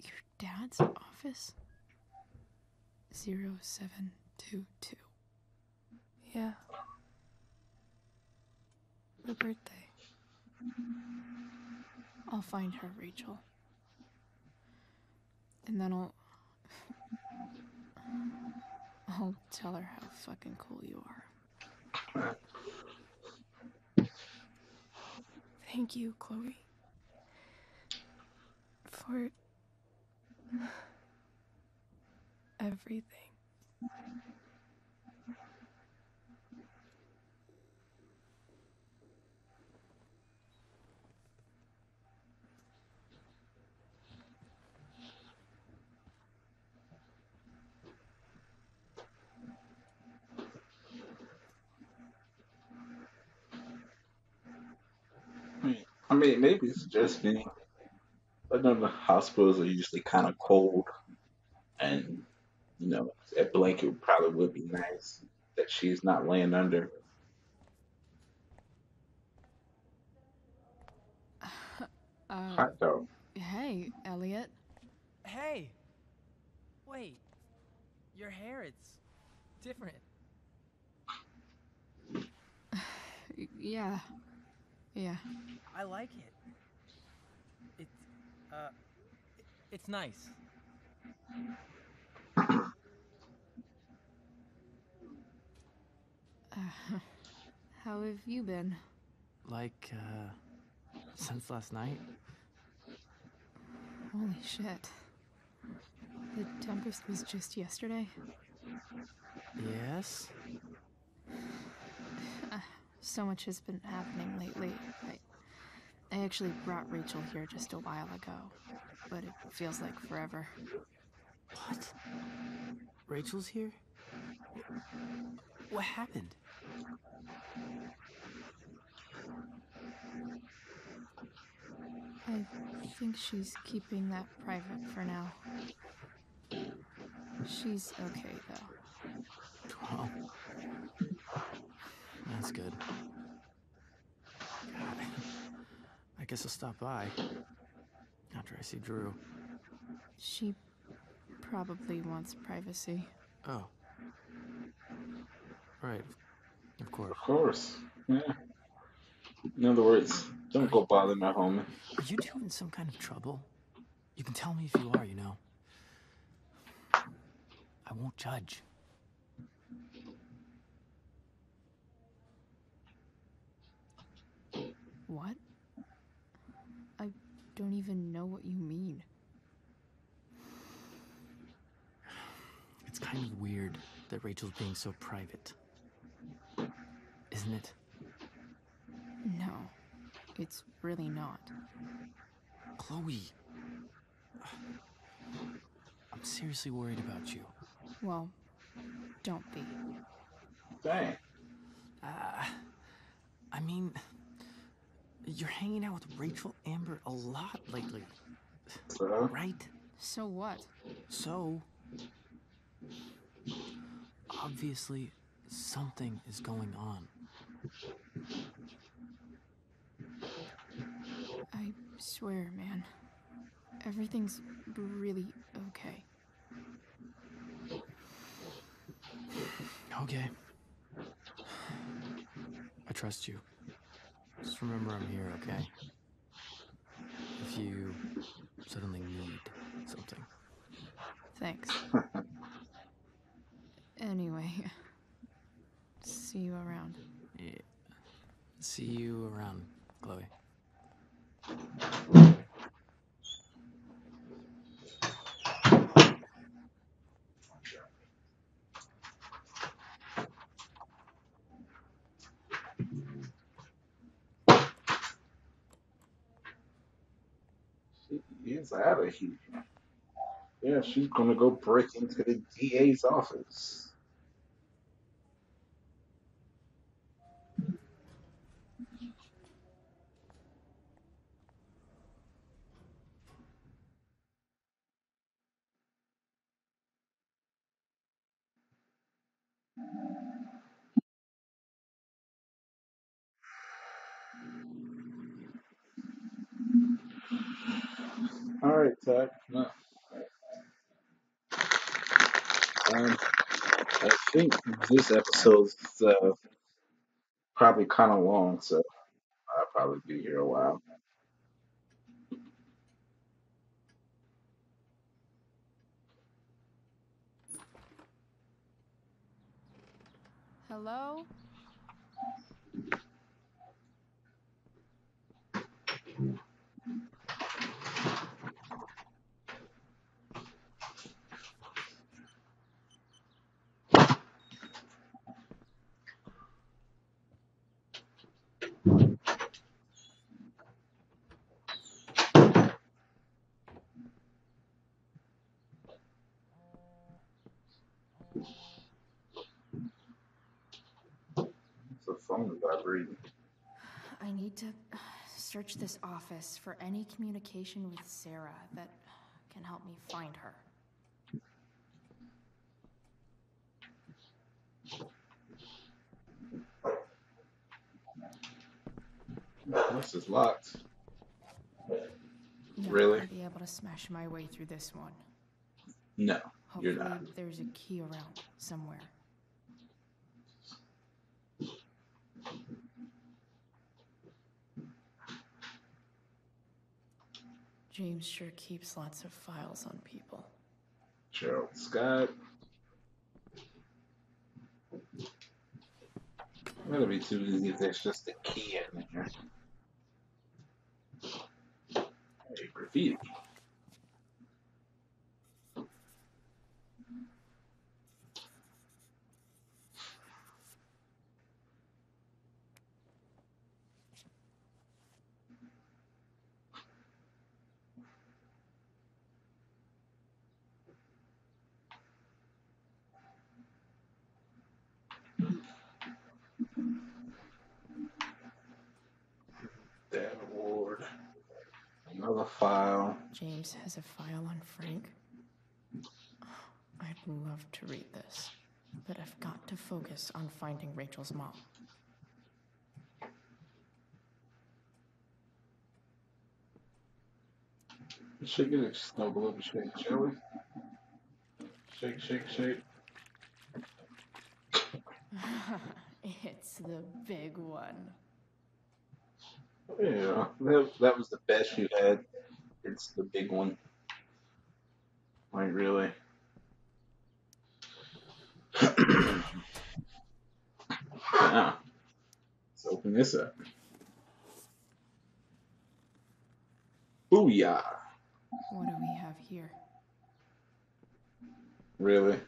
your dad's office? 0722. Yeah. My birthday. I'll find her, Rachel. And then I'll tell her how fucking cool you are. Thank you, Chloe. For everything. I mean, maybe it's just me. But no, the hospitals are usually kind of cold, and a blanket probably would be nice that she's not laying under. Uh, Hot dog. hey, Elliot. Hey! Wait. Your hair, it's different. Yeah. Yeah. I like it. It's, uh, it's nice. How have you been? Like, since last night? Holy shit. The tempest was just yesterday? Yes? So much has been happening lately. I actually brought Rachel here just a while ago, but it feels like forever. What? Rachel's here? What happened? I think she's keeping that private for now. She's okay, though. Oh. That's good. God. I guess I'll stop by after I see Drew. She probably wants privacy. Oh. Right. Of course. Of course. Yeah. In other words, don't go bother my homie. Are you two in some kind of trouble? You can tell me if you are, I won't judge. What? I don't even know what you mean. It's kind of weird that Rachel's being so private. Isn't it? No, it's really not. Chloe. I'm seriously worried about you. Well, don't be. Dang. I mean, you're hanging out with Rachel Amber a lot lately. So? Right? So what? So, obviously, something is going on. I swear, man. Everything's really okay. Okay. I trust you. Just remember I'm here, okay? If you suddenly need something. Thanks. Anyway, see you around. Yeah. See you around, Chloe. She is out of here. Yeah, she's gonna go break into the DA's office. All right, Todd. No. I think this episode's probably kind of long, so I'll probably be here a while. Hello? The phone is vibrating. I need to search this office for any communication with Sarah that can help me find her. This is locked. Not Really? gonna be able to smash my way through this one. No, Hopefully you're not. there's a key around somewhere. James sure keeps lots of files on people. Gerald Scott. That'll be too easy if there's just a key in there. Hey, graffiti. That award. Another file. James has a file on Frank. I'd love to read this, but I've got to focus on finding Rachel's mom. Shake it, snuggle up and shake, shall we? Shake, shake, shake. It's the big one. Yeah, that was the best you had. It's the big one. Like, really. Now, let's open this up. Booyah! What do we have here? Really?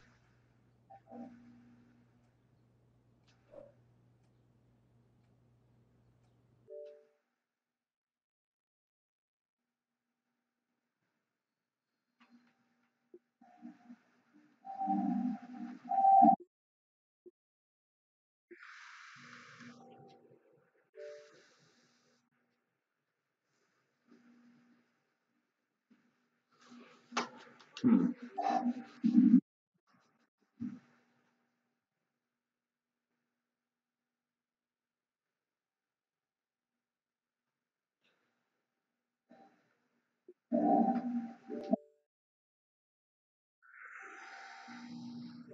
Hmm.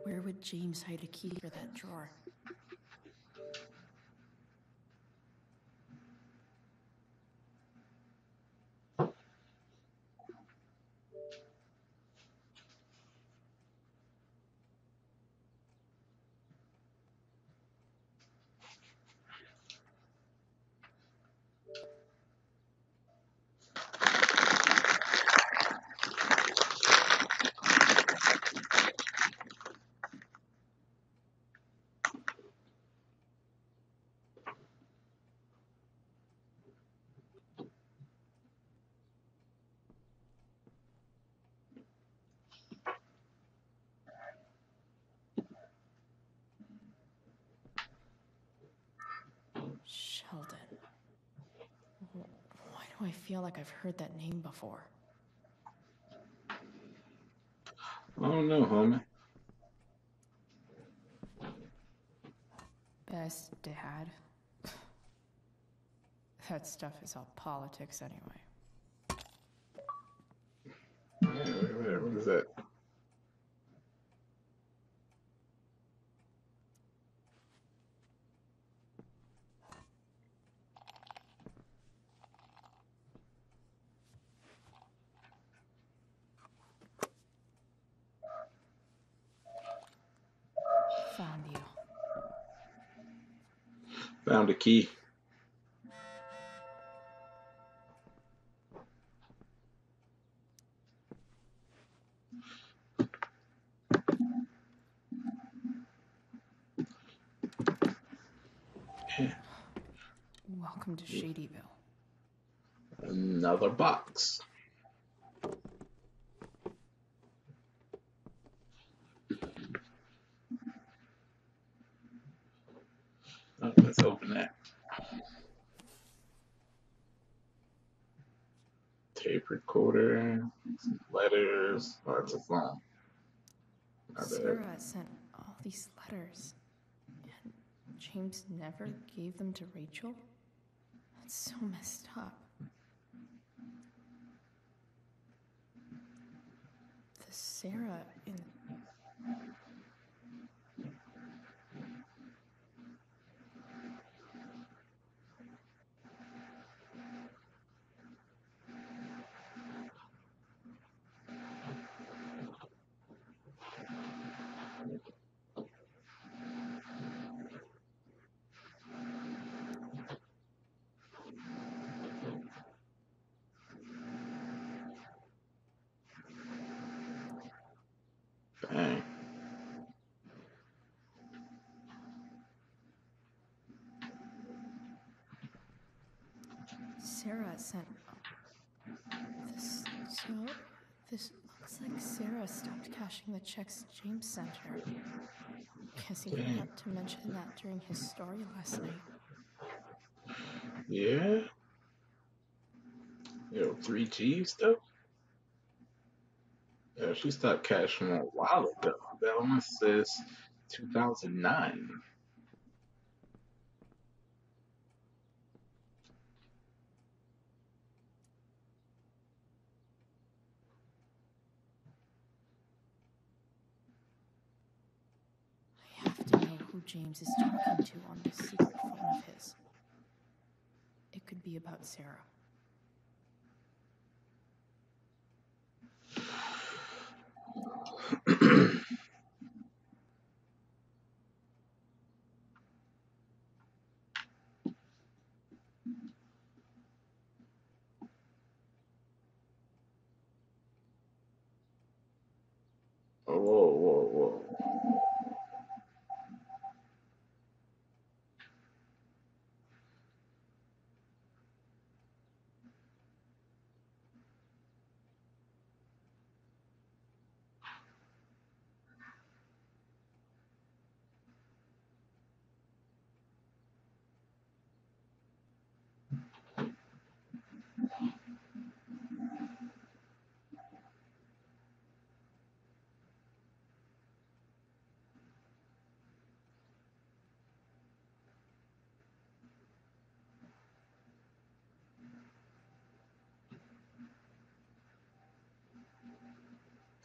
Where would James hide a key for that drawer? Sheldon. Why do I feel like I've heard that name before? I don't know, homie. Best dad? That stuff is all politics anyway. Yeah, look at that. What is that? Found you. Found a key. Welcome to Shadyville. Another box. Oh, let's open that. Tape recorder, some letters. Oh, it's a phone. Not bad. Sarah sent all these letters, and James never gave them to Rachel? That's so messed up. The Sarah in... Dang. Sarah sent... This looks like Sarah stopped cashing the checks James sent her. Guess he forgot to mention that during his story last night. Yeah? Yo, 3Gs though? Yeah, she stopped cashing a while ago. That one says 2009. I have to know who James is talking to on this secret phone of his. It could be about Sarah. Oh, whoa.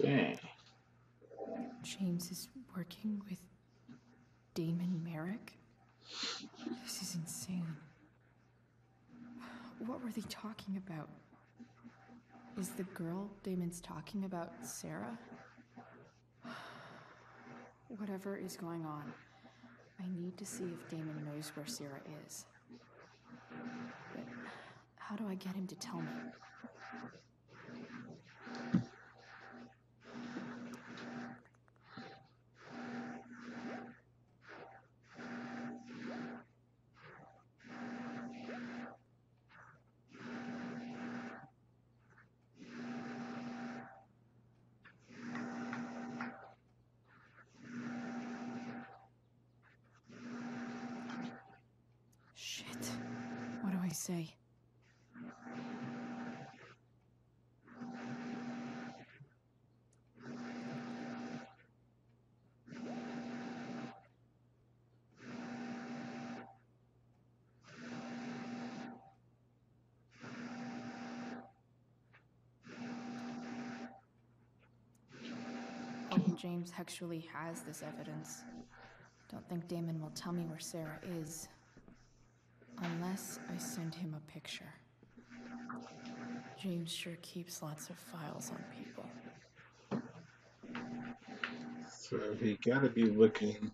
Dang. James is working with Damon Merrick? This is insane. What were they talking about? Is the girl Damon's talking about Sarah? Whatever is going on, I need to see if Damon knows where Sarah is. But how do I get him to tell me? Shit. What do I say? Hope James actually has this evidence. Don't think Damon will tell me where Sarah is. Unless I send him a picture. James sure keeps lots of files on people. So he gotta be looking.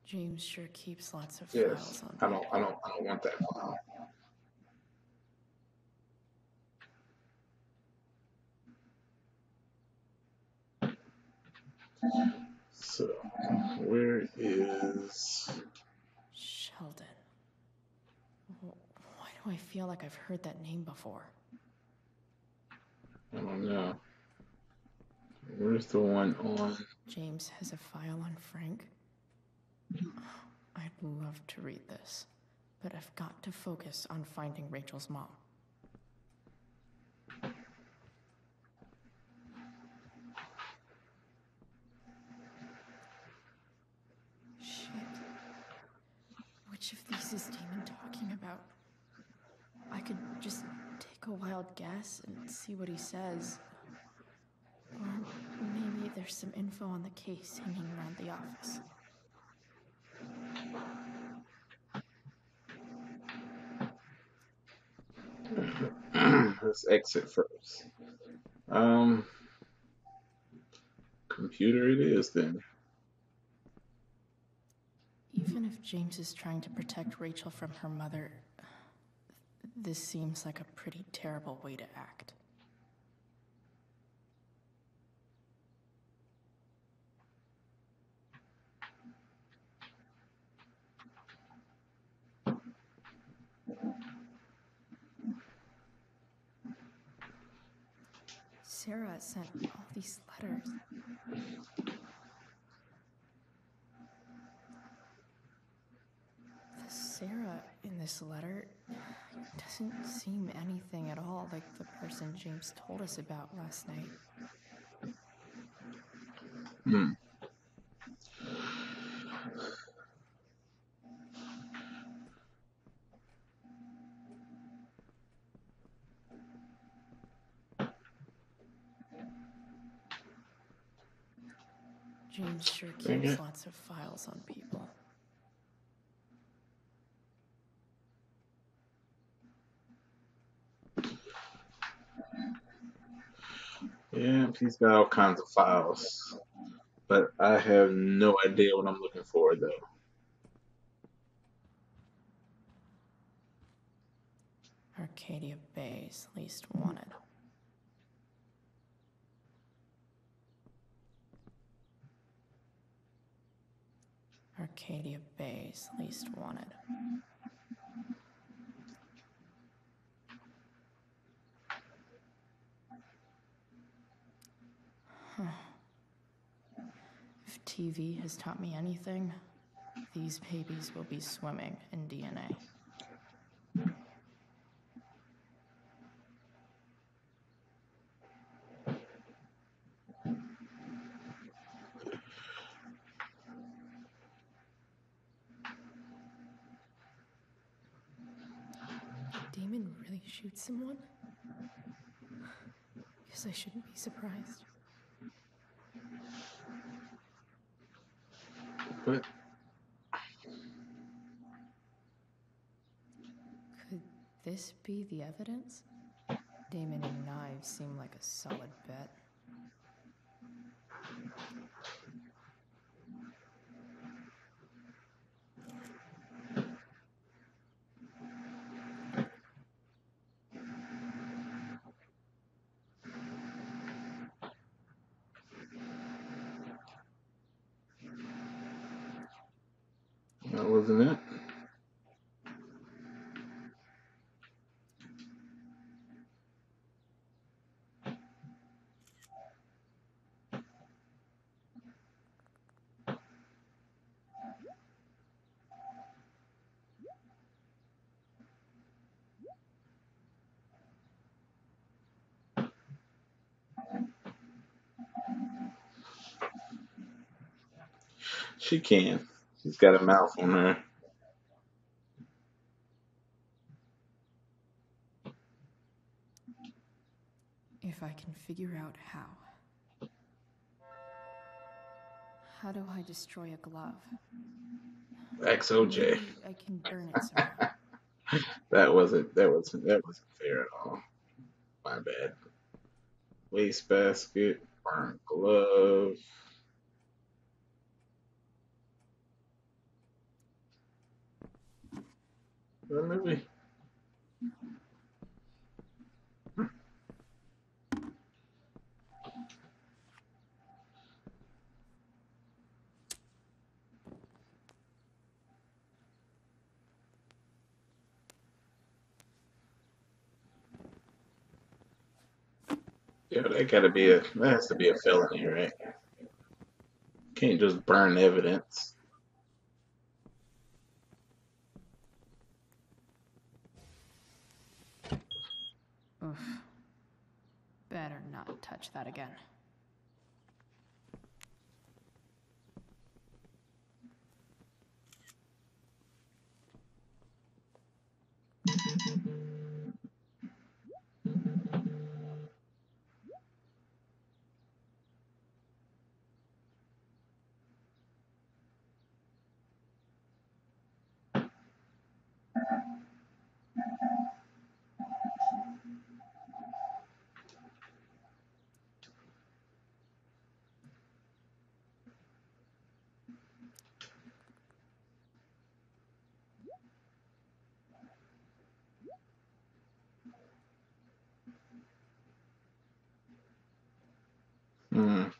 James sure keeps lots of Yes. files on I people. don't want that file. So where is Sheldon. Why do I feel like I've heard that name before? I don't know. Where's the one on? James has a file on Frank? I'd love to read this. but I've got to focus on finding Rachel's mom. Shit. Which of these is Damon talking about? I could just take a wild guess and see what he says. Or maybe there's some info on the case hanging around the office. Let's exit first. Computer it is then. Even if James is trying to protect Rachel from her mother, this seems like a pretty terrible way to act. Sarah sent all these letters. The Sarah in this letter doesn't seem anything at all like the person James told us about last night. James sure keeps lots of files on people. Yeah, he's got all kinds of files. But I have no idea what I'm looking for, though. Arcadia Bay's least wanted. Arcadia Bay's least wanted. Huh. If TV has taught me anything, these babies will be swimming in DNA. Did Damon really shoot someone? Guess I shouldn't be surprised. What? Could this be the evidence? Damon and knives seem like a solid bet. That wasn't it. She can. She's got a mouth on her. If I can figure out how. How do I destroy a glove? XOJ. Maybe I can burn it somehow. That wasn't fair at all. My bad. Wastebasket, burnt glove. Well, maybe. Yeah, that has to be a felony, right? Can't just burn evidence. touch that again. Hmm. Damn.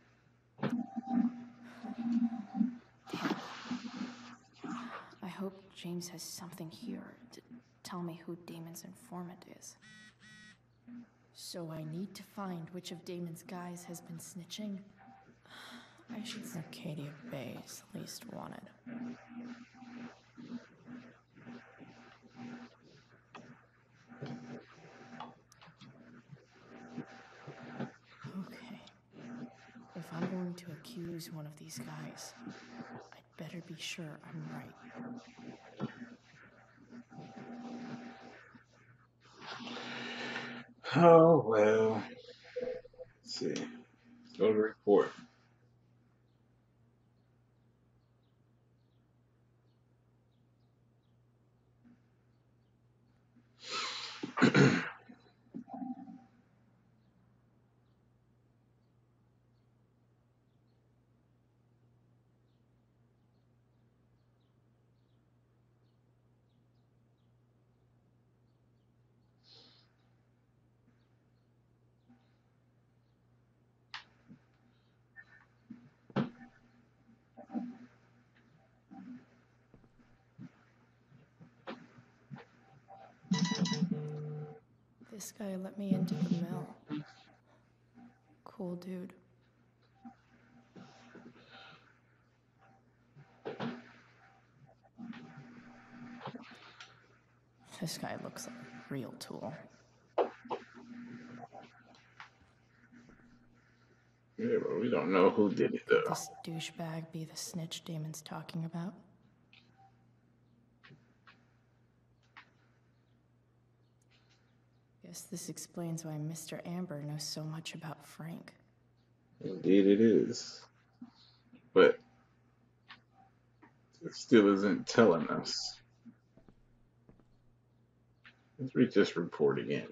I hope James has something here to tell me who Damon's informant is. So I need to find which of Damon's guys has been snitching. I should say Arcadia Bay's least wanted. Okay. If I'm going to accuse one of these guys, I'd better be sure I'm right. Oh, well. Let's see. Let's go to report. This guy let me into the mill. Cool dude. This guy looks like a real tool. Yeah, but we don't know who did it, Could though. this douchebag be the snitch Damon's talking about? Guess this explains why Mr. Amber knows so much about Frank. Indeed it is. But it still isn't telling us. Let's read this report again.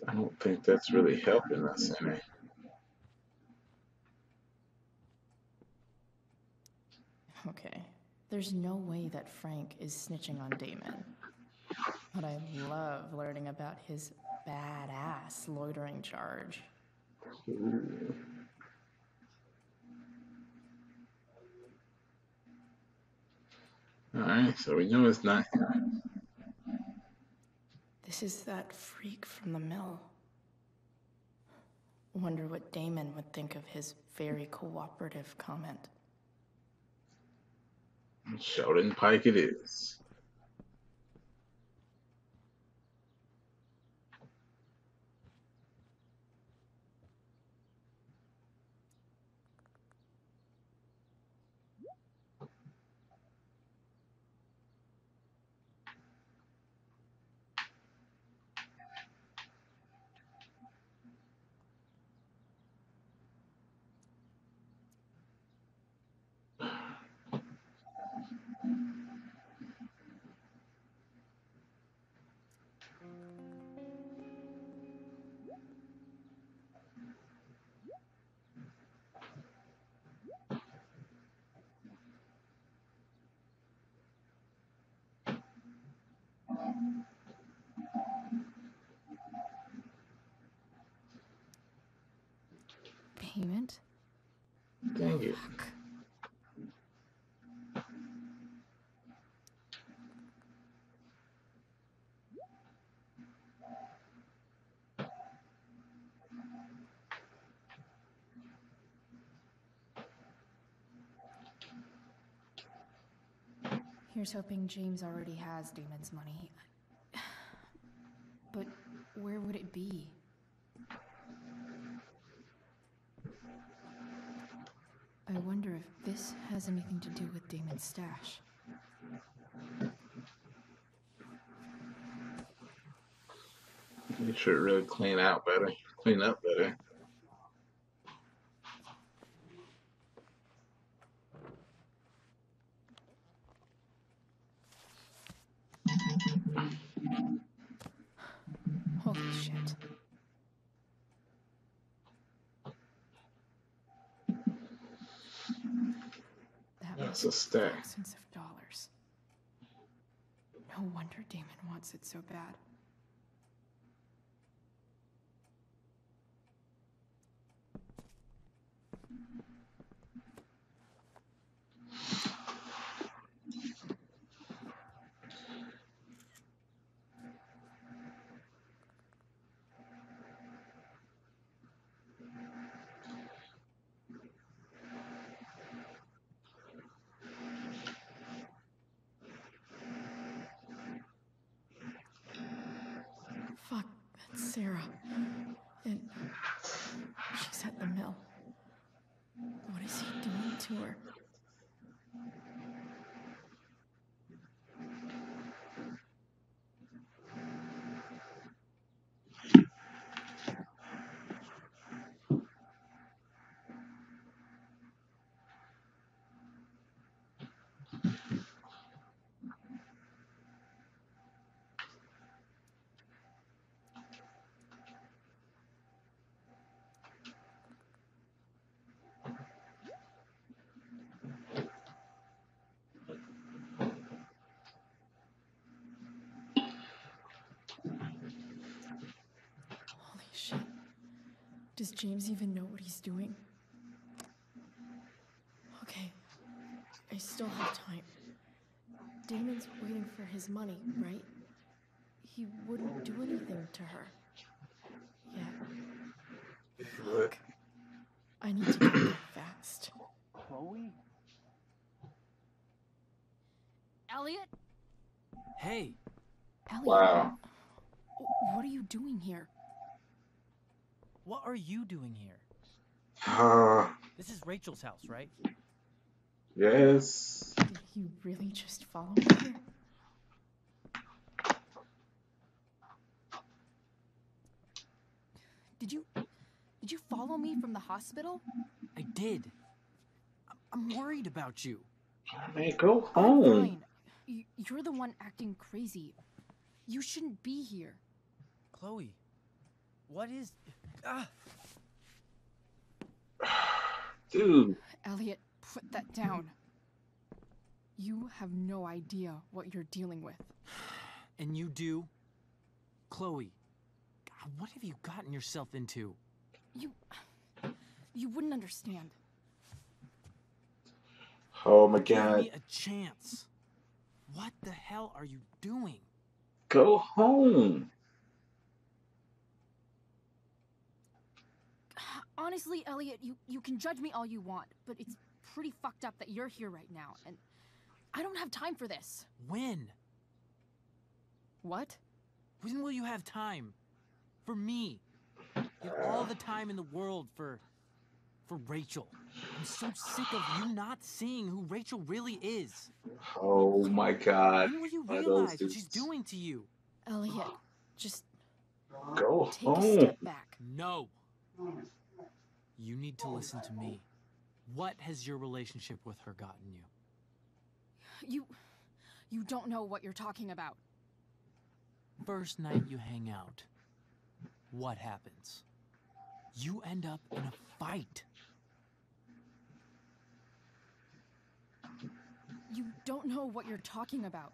I don't think that's really helping us any. Okay, there's no way that Frank is snitching on Damon. But I love learning about his badass loitering charge. Ooh. Alright, so we know it's not him. This is that freak from the mill. Wonder what Damon would think of his very cooperative comment. Sheldon Pike it is. Payment? Dang it. Fuck. Here's hoping James already has Damon's money. But where would it be? I wonder if this has anything to do with Damon's stash. You should really clean up better. Holy shit. That's a stack. Thousands of dollars. No wonder Damon wants it so bad. Fuck, that's Sarah. And she's at the mill. What is he doing to her? Holy shit. Does James even know what he's doing? Okay, I still have time. Damon's waiting for his money, right? He wouldn't do anything to her. Yeah. Fuck. I need to get there fast. Chloe? Elliot? Hey. Elliot. Wow. What are you doing here? What are you doing here? This is Rachel's house, right? Yes. Did you really just follow me here? Did you follow me from the hospital? I did. I'm worried about you. Hey, go I'm home. fine. You're the one acting crazy. You shouldn't be here. Chloe, what is... Ah! Dude. Elliot, put that down. You have no idea what you're dealing with. And you do? Chloe, God, what have you gotten yourself into? You wouldn't understand. Oh my Give God. me a chance. What the hell are you doing? Go home. Honestly, Elliot, you can judge me all you want, but it's pretty fucked up that you're here right now, and I don't have time for this. When? What? When will you have time? For me. You have all the time in the world for Rachel. I'm so sick of you not seeing who Rachel really is. Oh my God. When will you One of realize those what she's dudes. doing to you? Elliot, just Go take a home. step back. No. You need to listen to me. What has your relationship with her gotten you? You don't know what you're talking about. First night you hang out, what happens? You end up in a fight. You don't know what you're talking about.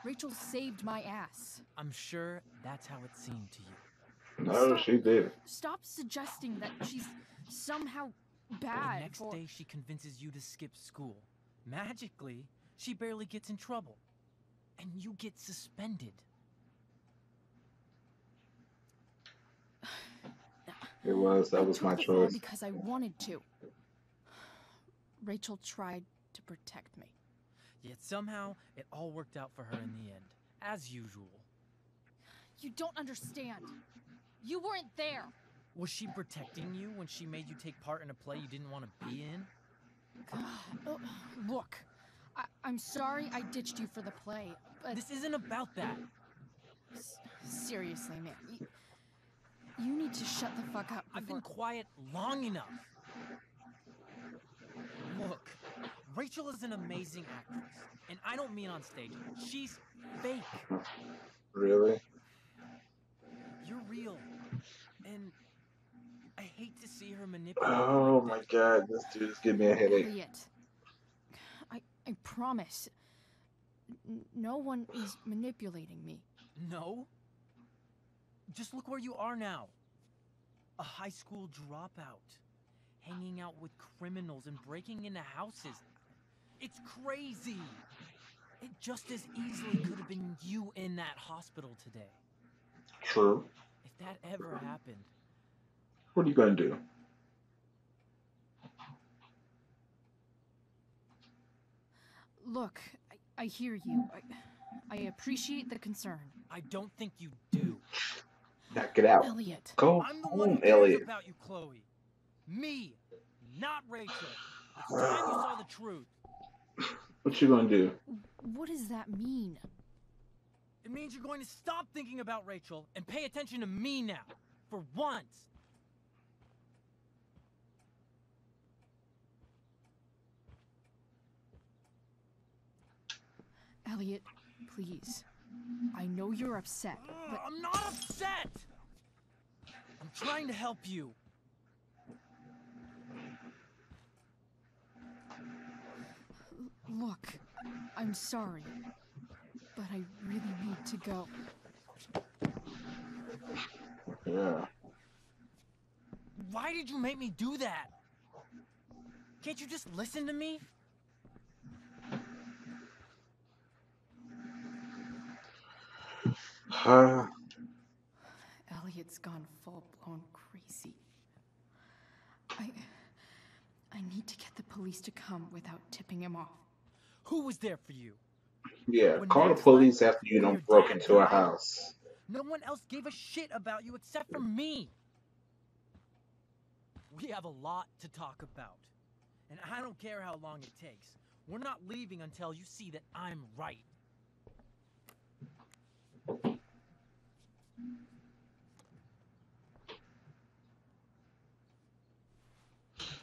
Rachel saved my ass. I'm sure that's how it seemed to you. No, she did. Stop suggesting that she's somehow bad. The next day she convinces you to skip school. Magically, she barely gets in trouble. And you get suspended. It was. That was my I took the fall choice. because I wanted to. Rachel tried to protect me. Yet somehow, it all worked out for her in the end, as usual. You don't understand. You weren't there. Was she protecting you when she made you take part in a play you didn't want to be in? Look, I'm sorry I ditched you for the play, but... This isn't about that. Seriously, man. You need to shut the fuck up before... I've been quiet long enough. Look, Rachel is an amazing actress. And I don't mean on stage. She's fake. Really? You're real. And I hate to see her manipulate you Oh like my this. god, this dude's giving me a headache. Elliot, I promise. No one is manipulating me. No? Just look where you are now. A high school dropout. Hanging out with criminals and breaking into houses. It's crazy. It just as easily could have been you in that hospital today. True. If that ever happened. What are you gonna do? Look, I hear you. I appreciate the concern. I don't think you do. Now get out. Elliot. Go I'm the one who home, cares Elliot. about you, Chloe. Me, not Rachel. It's time you saw the truth. What you gonna do? What does that mean? It means you're going to stop thinking about Rachel and pay attention to me now. For once. Elliot, please. I know you're upset, but... I'm not upset! I'm trying to help you. Look, I'm sorry, but I really need to go. Yeah. Why did you make me do that? Can't you just listen to me? Elliot's gone full-blown crazy. I need to get the police to come without tipping him off. Who was there for you? Yeah, When call the Max police left, after you when done your broke dad into a died, house. No one else gave a shit about you except for me. We have a lot to talk about. And I don't care how long it takes. We're not leaving until you see that I'm right.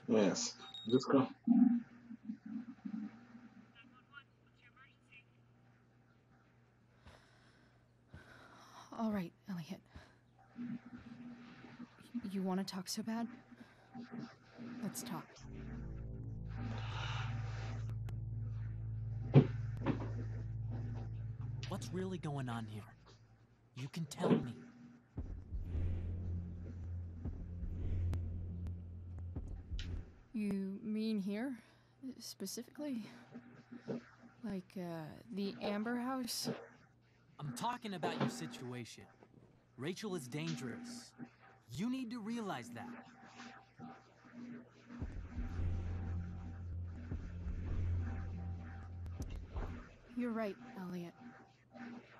Yes. Let's go. All right, Elliot. You want to talk so bad? Let's talk. What's really going on here? You can tell me. You mean here? Specifically? Like, the Amber House? I'm talking about your situation. Rachel is dangerous. You need to realize that. You're right, Elliot.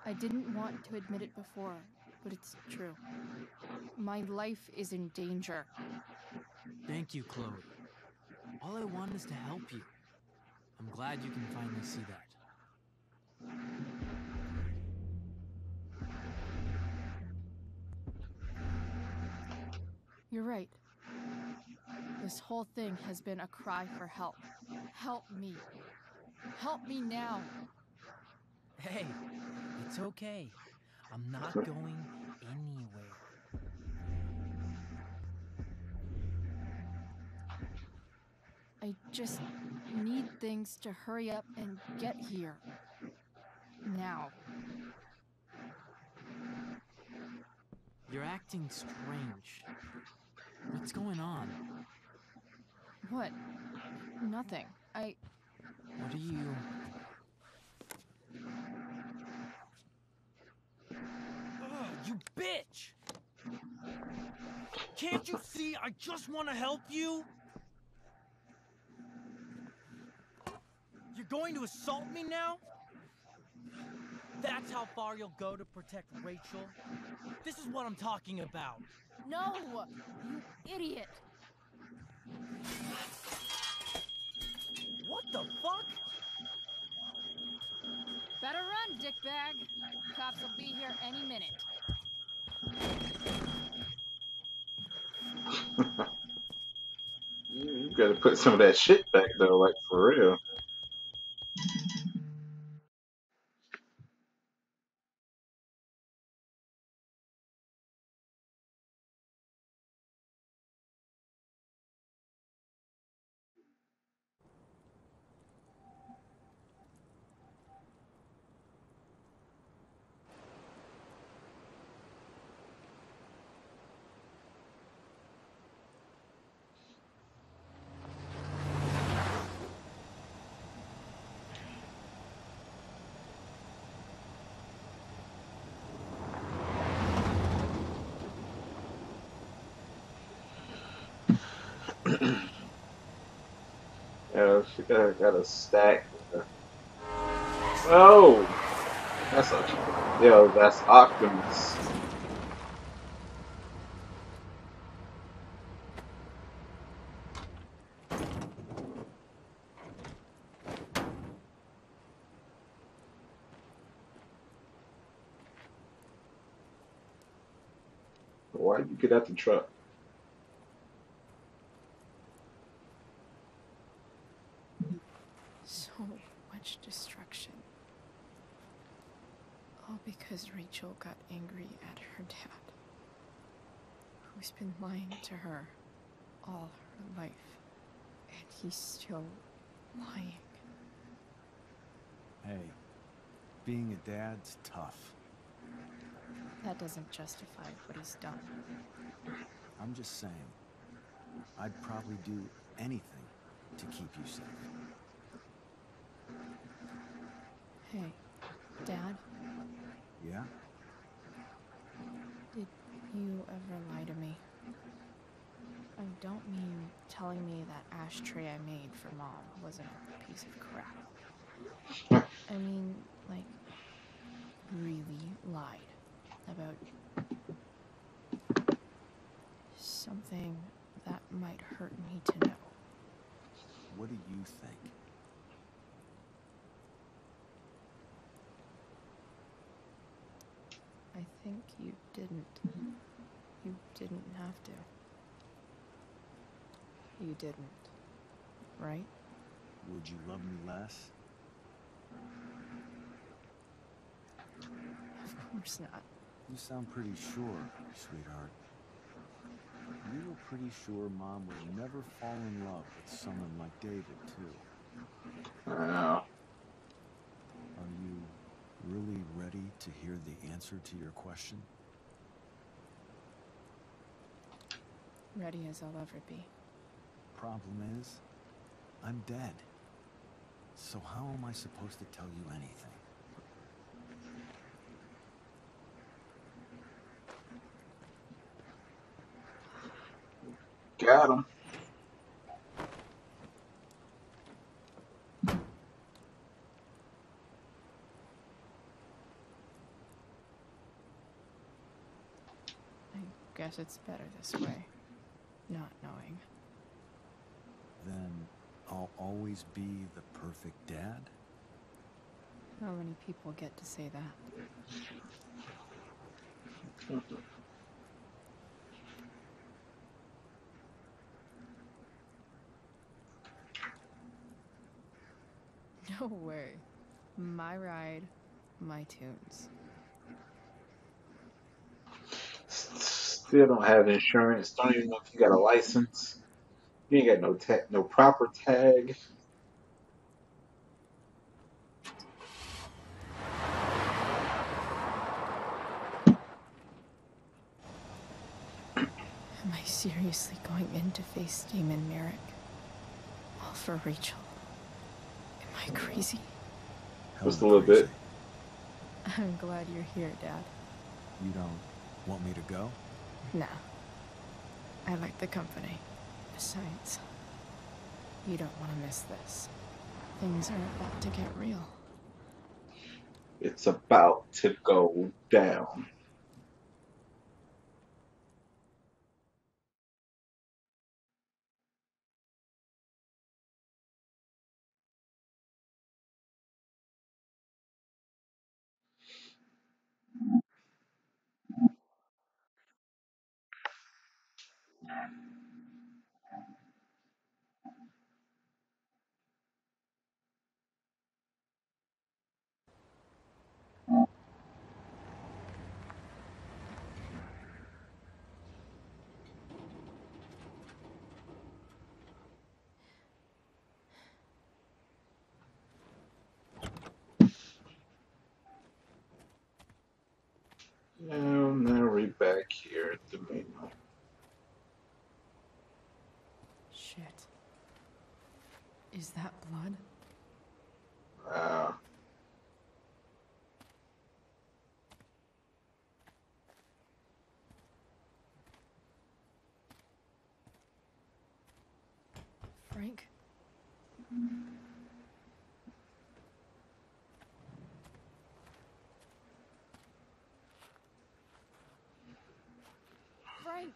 I didn't want to admit it before, but it's true. My life is in danger. Thank you, Chloe. All I want is to help you. I'm glad you can finally see that. You're right. This whole thing has been a cry for help. Help me. Help me now. Hey, it's okay. I'm not going anywhere. I just need things to hurry up and get here. Now. You're acting strange. What's going on? What? Nothing. What are you... Ugh, you bitch! Can't you see I just want to help you? You're You're going to assault me now? That's how far you'll go to protect Rachel? This is what I'm talking about. No! You idiot! What the fuck? Better run, dickbag. Cops will be here any minute. You gotta put some of that shit back though, like for real. Yeah, she got a stack there. Oh, that's Optimus. Why did you get out the truck? So much destruction. All because Rachel got angry at her dad, who's been lying to her all her life. And he's still lying. Hey, being a dad's tough. That doesn't justify what he's done. I'm just saying, I'd probably do anything to keep you safe. Hey, Dad? Yeah? Did you ever lie to me? I don't mean telling me that ashtray I made for Mom wasn't a piece of crap. I mean, like, really lied about something that might hurt me to know. What do you think? I think you didn't. You didn't have to. You didn't, right? Would you love me less? Of course not. You sound pretty sure, sweetheart. You were pretty sure Mom would never fall in love with someone like David, too. Wow. Are you really ready to hear the answer to your question? Ready as I'll ever be. Problem is, I'm dead. So how am I supposed to tell you anything? Got him. I guess it's better this way, not knowing. Then I'll always be the perfect dad? How many people get to say that? No way. My ride, my tunes. Still don't have insurance. Don't even know if you got a license. You ain't got no proper tag. Am I seriously going in to face Damon Merrick? All for Rachel? Am I crazy? Just a little bit. I'm glad you're here, Dad. You don't want me to go? Nah. I like the company. Besides, you don't want to miss this. Things are about to get real. It's about to go down. Now we're back here at the main line. Shit. Is that blood? Frank? Frank!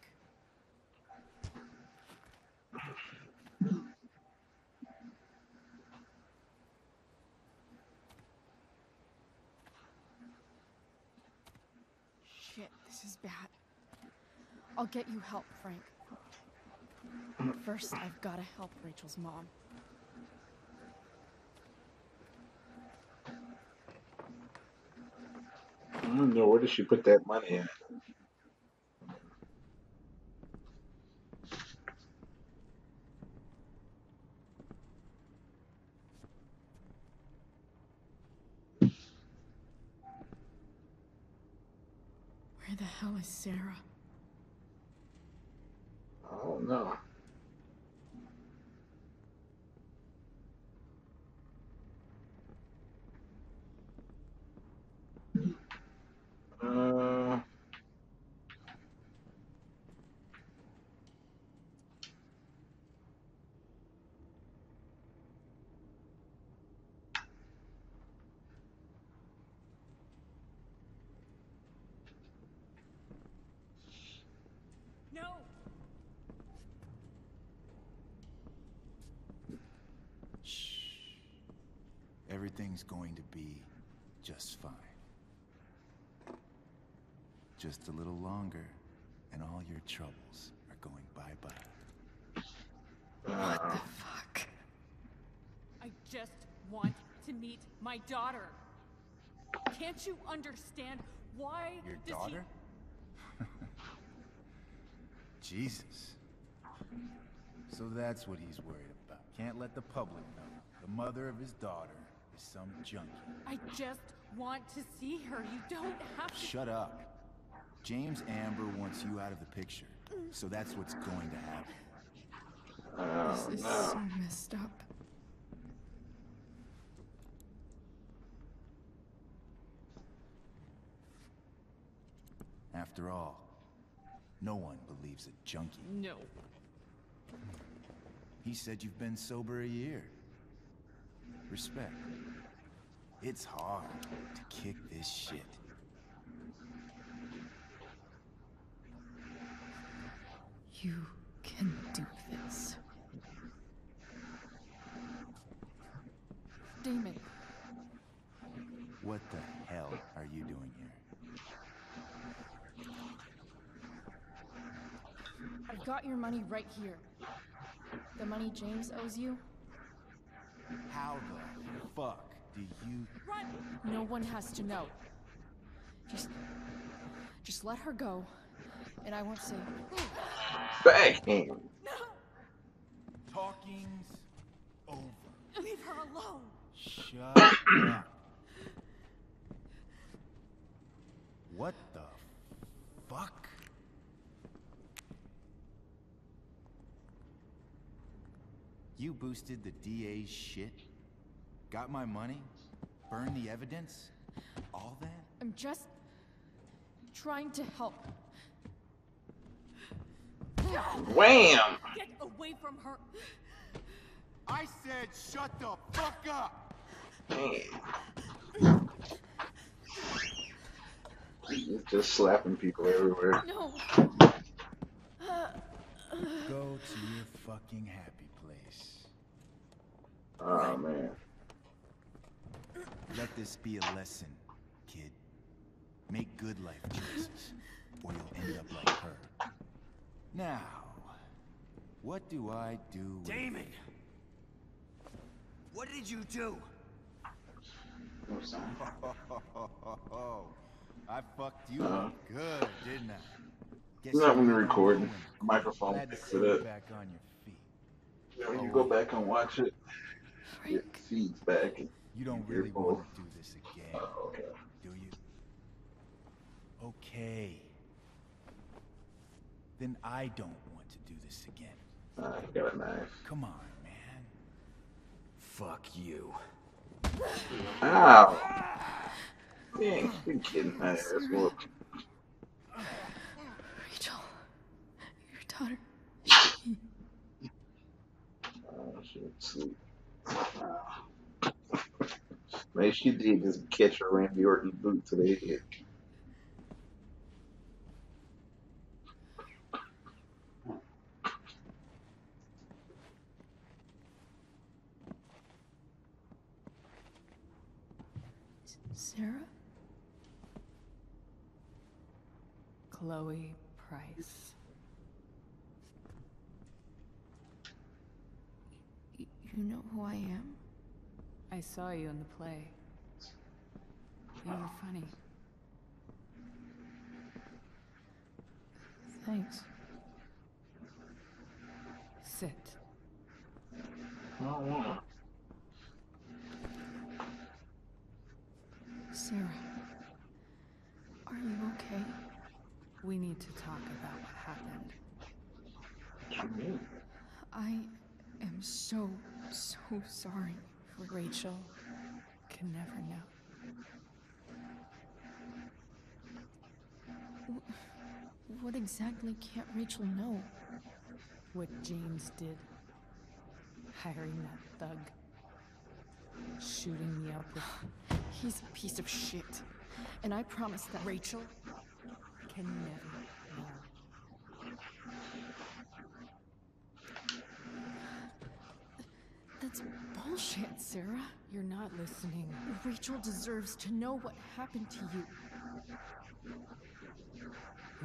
Shit, this is bad. I'll get you help, Frank. First, I've gotta help Rachel's mom. I don't know, where did she put that money at? Where the hell is Sarah? I don't know. No! Shh. Everything's going to be just fine. Just a little longer, and all your troubles are going bye-bye. What the fuck? I just want to meet my daughter. Can't you understand why Your does daughter? Jesus. So that's what he's worried about. Can't let the public know. The mother of his daughter is some junkie. I just want to see her. You don't have to. Shut up. James Amber wants you out of the picture. So that's what's going to happen. This is so messed up. After all, no one believes a junkie. No. He said you've been sober a year. Respect. It's hard to kick this shit. You can do this. Damon. What the hell are you doing here? I've got your money right here. The money James owes you. How the fuck do you... Run! No one has to know. Just let her go, and I won't say. Bang! Talking's over. Leave her alone. Shut up. What the fuck? You boosted the DA's shit? Got my money? Burned the evidence? All that? I'm just trying to help. Wham! Get away from her. I said shut the fuck up! Man. He's just slapping people everywhere. No. Go to your fucking happy place. Oh, man. Let this be a lesson, kid. Make good life choices, or you'll end up like her. Now, what do I do with... Damon! What did you do? I'm sorry. I fucked you up good, didn't I? Guess Not when you you're really recording. know The microphone Glad to picks see it you up. back on your feet. When you go back and watch it, it feeds back. And You don't hear really both. want to do this again, Oh, okay. do you? Okay. Then I don't want to do this again. You got a knife. Come on, man. Fuck you. Ow! Dang, you getting my ass whooped. Rachel, your daughter. Oh, shit. Sleep. Man, she did just catch her Randy Orton boot to the head. Sarah? Chloe Price. You know who I am? I saw you in the play. You were funny. Thanks. Sit. I don't want Sarah, are you okay? We need to talk about what happened. I am so sorry. Rachel can never know. What exactly can't Rachel know? What James did. Hiring that thug. Shooting me up with... He's a piece of shit. And I promise that Rachel can never know. That's bullshit, Sarah. You're not listening. Rachel deserves to know what happened to you.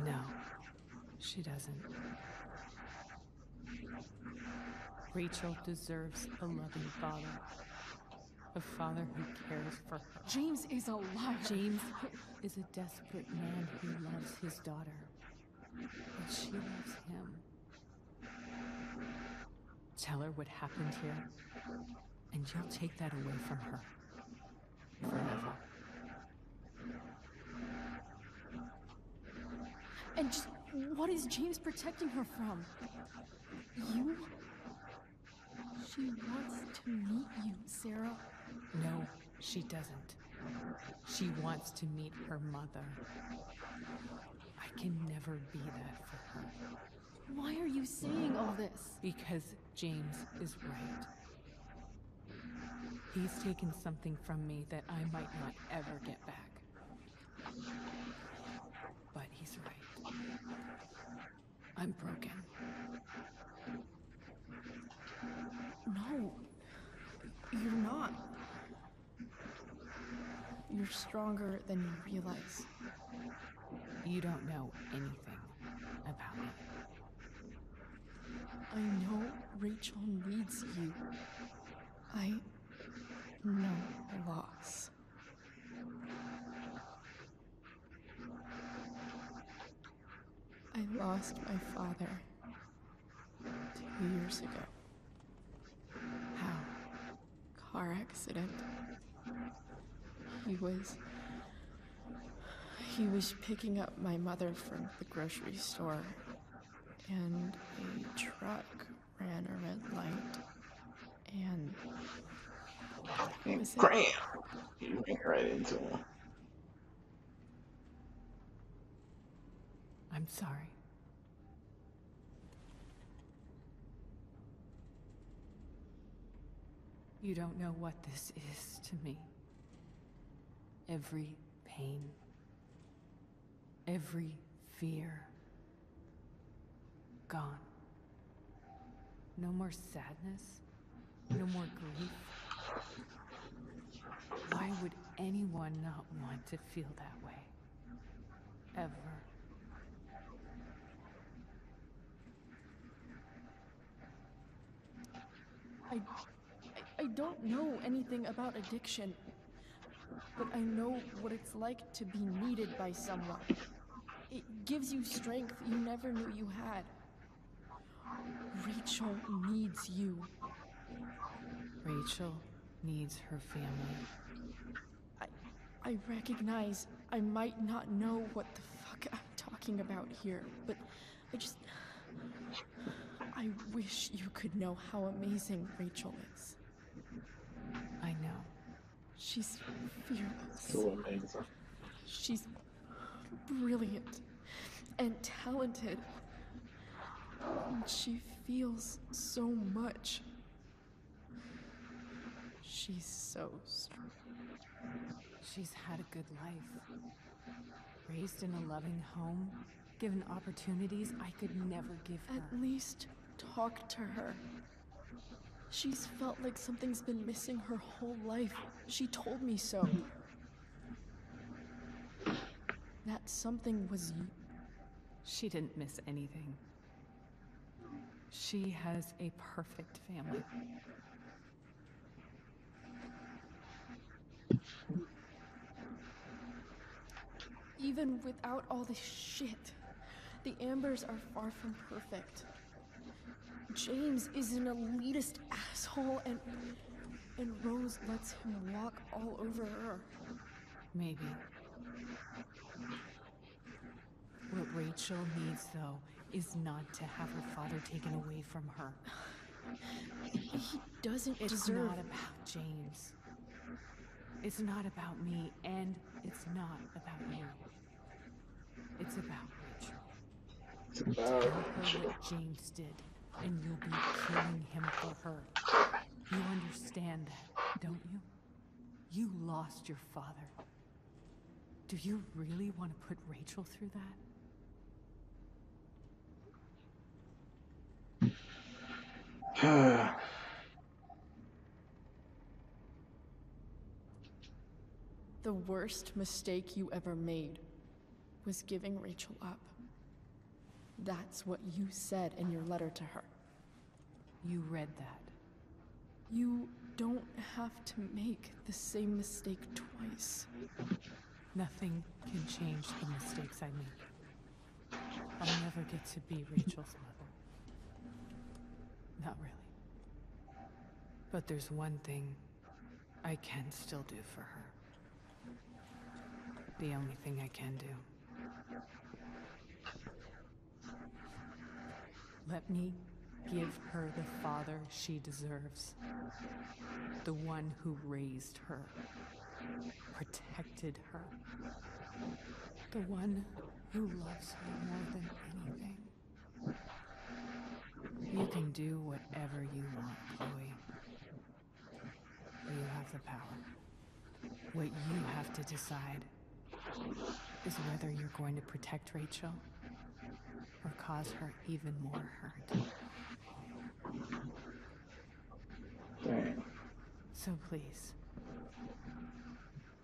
No, she doesn't. Rachel deserves a loving father. A father who cares for her. James is a liar. James is a desperate man who loves his daughter. And she loves him. Tell her what happened here, and you'll take that away from her. Forever. And just what is James protecting her from? You? She wants to meet you, Sarah. No, she doesn't. She wants to meet her mother. I can never be that for her. Why are you saying all this? Because James is right. He's taken something from me that I might not ever get back. But he's right. I'm broken. No, you're not. You're stronger than you realize. You don't know anything about it. I know Rachel needs you. I know loss. I lost my father 2 years ago. How? Car accident. He was picking up my mother from the grocery store, and a truck ran a red light, and cram! You ran right into him. I'm sorry. You don't know what this is to me. Every pain, every fear, gone. No more sadness, no more grief. Why would anyone not want to feel that way? Ever. I don't know anything about addiction, but I know what it's like to be needed by someone. It gives you strength you never knew you had. Rachel needs you. Rachel needs her family. I recognize I might not know what the fuck I'm talking about here, but I wish you could know how amazing Rachel is. I know. She's fearless. So amazing. She's brilliant and talented. And she feels so much. She's so strong. She's had a good life. Raised in a loving home, given opportunities I could never give her. At least talk to her. She's felt like something's been missing her whole life. She told me so. That something was you. She didn't miss anything. She has a perfect family. Even without all this shit, the Ambers are far from perfect. James is an elitist asshole, and Rose lets him walk all over her. Maybe. What Rachel needs, though, is not to have her father taken away from her. He doesn't It's deserve... not about James. It's not about me, and it's not about you. It's about Rachel. It's about Tell her Rachel. what James did, and you'll be killing him for her. You understand that, don't you? You lost your father. Do you really want to put Rachel through that? The worst mistake you ever made was giving Rachel up. That's what you said in your letter to her. You read that. You don't have to make the same mistake twice. Nothing can change the mistakes I make. I'll never get to be Rachel's mother. Not really. But there's one thing I can still do for her. The only thing I can do. Let me give her the father she deserves. The one who raised her, protected her. The one who loves her more than anything. You can do whatever you want, Chloe. You have the power. What you have to decide is whether you're going to protect Rachel or cause her even more hurt. Dang. So please,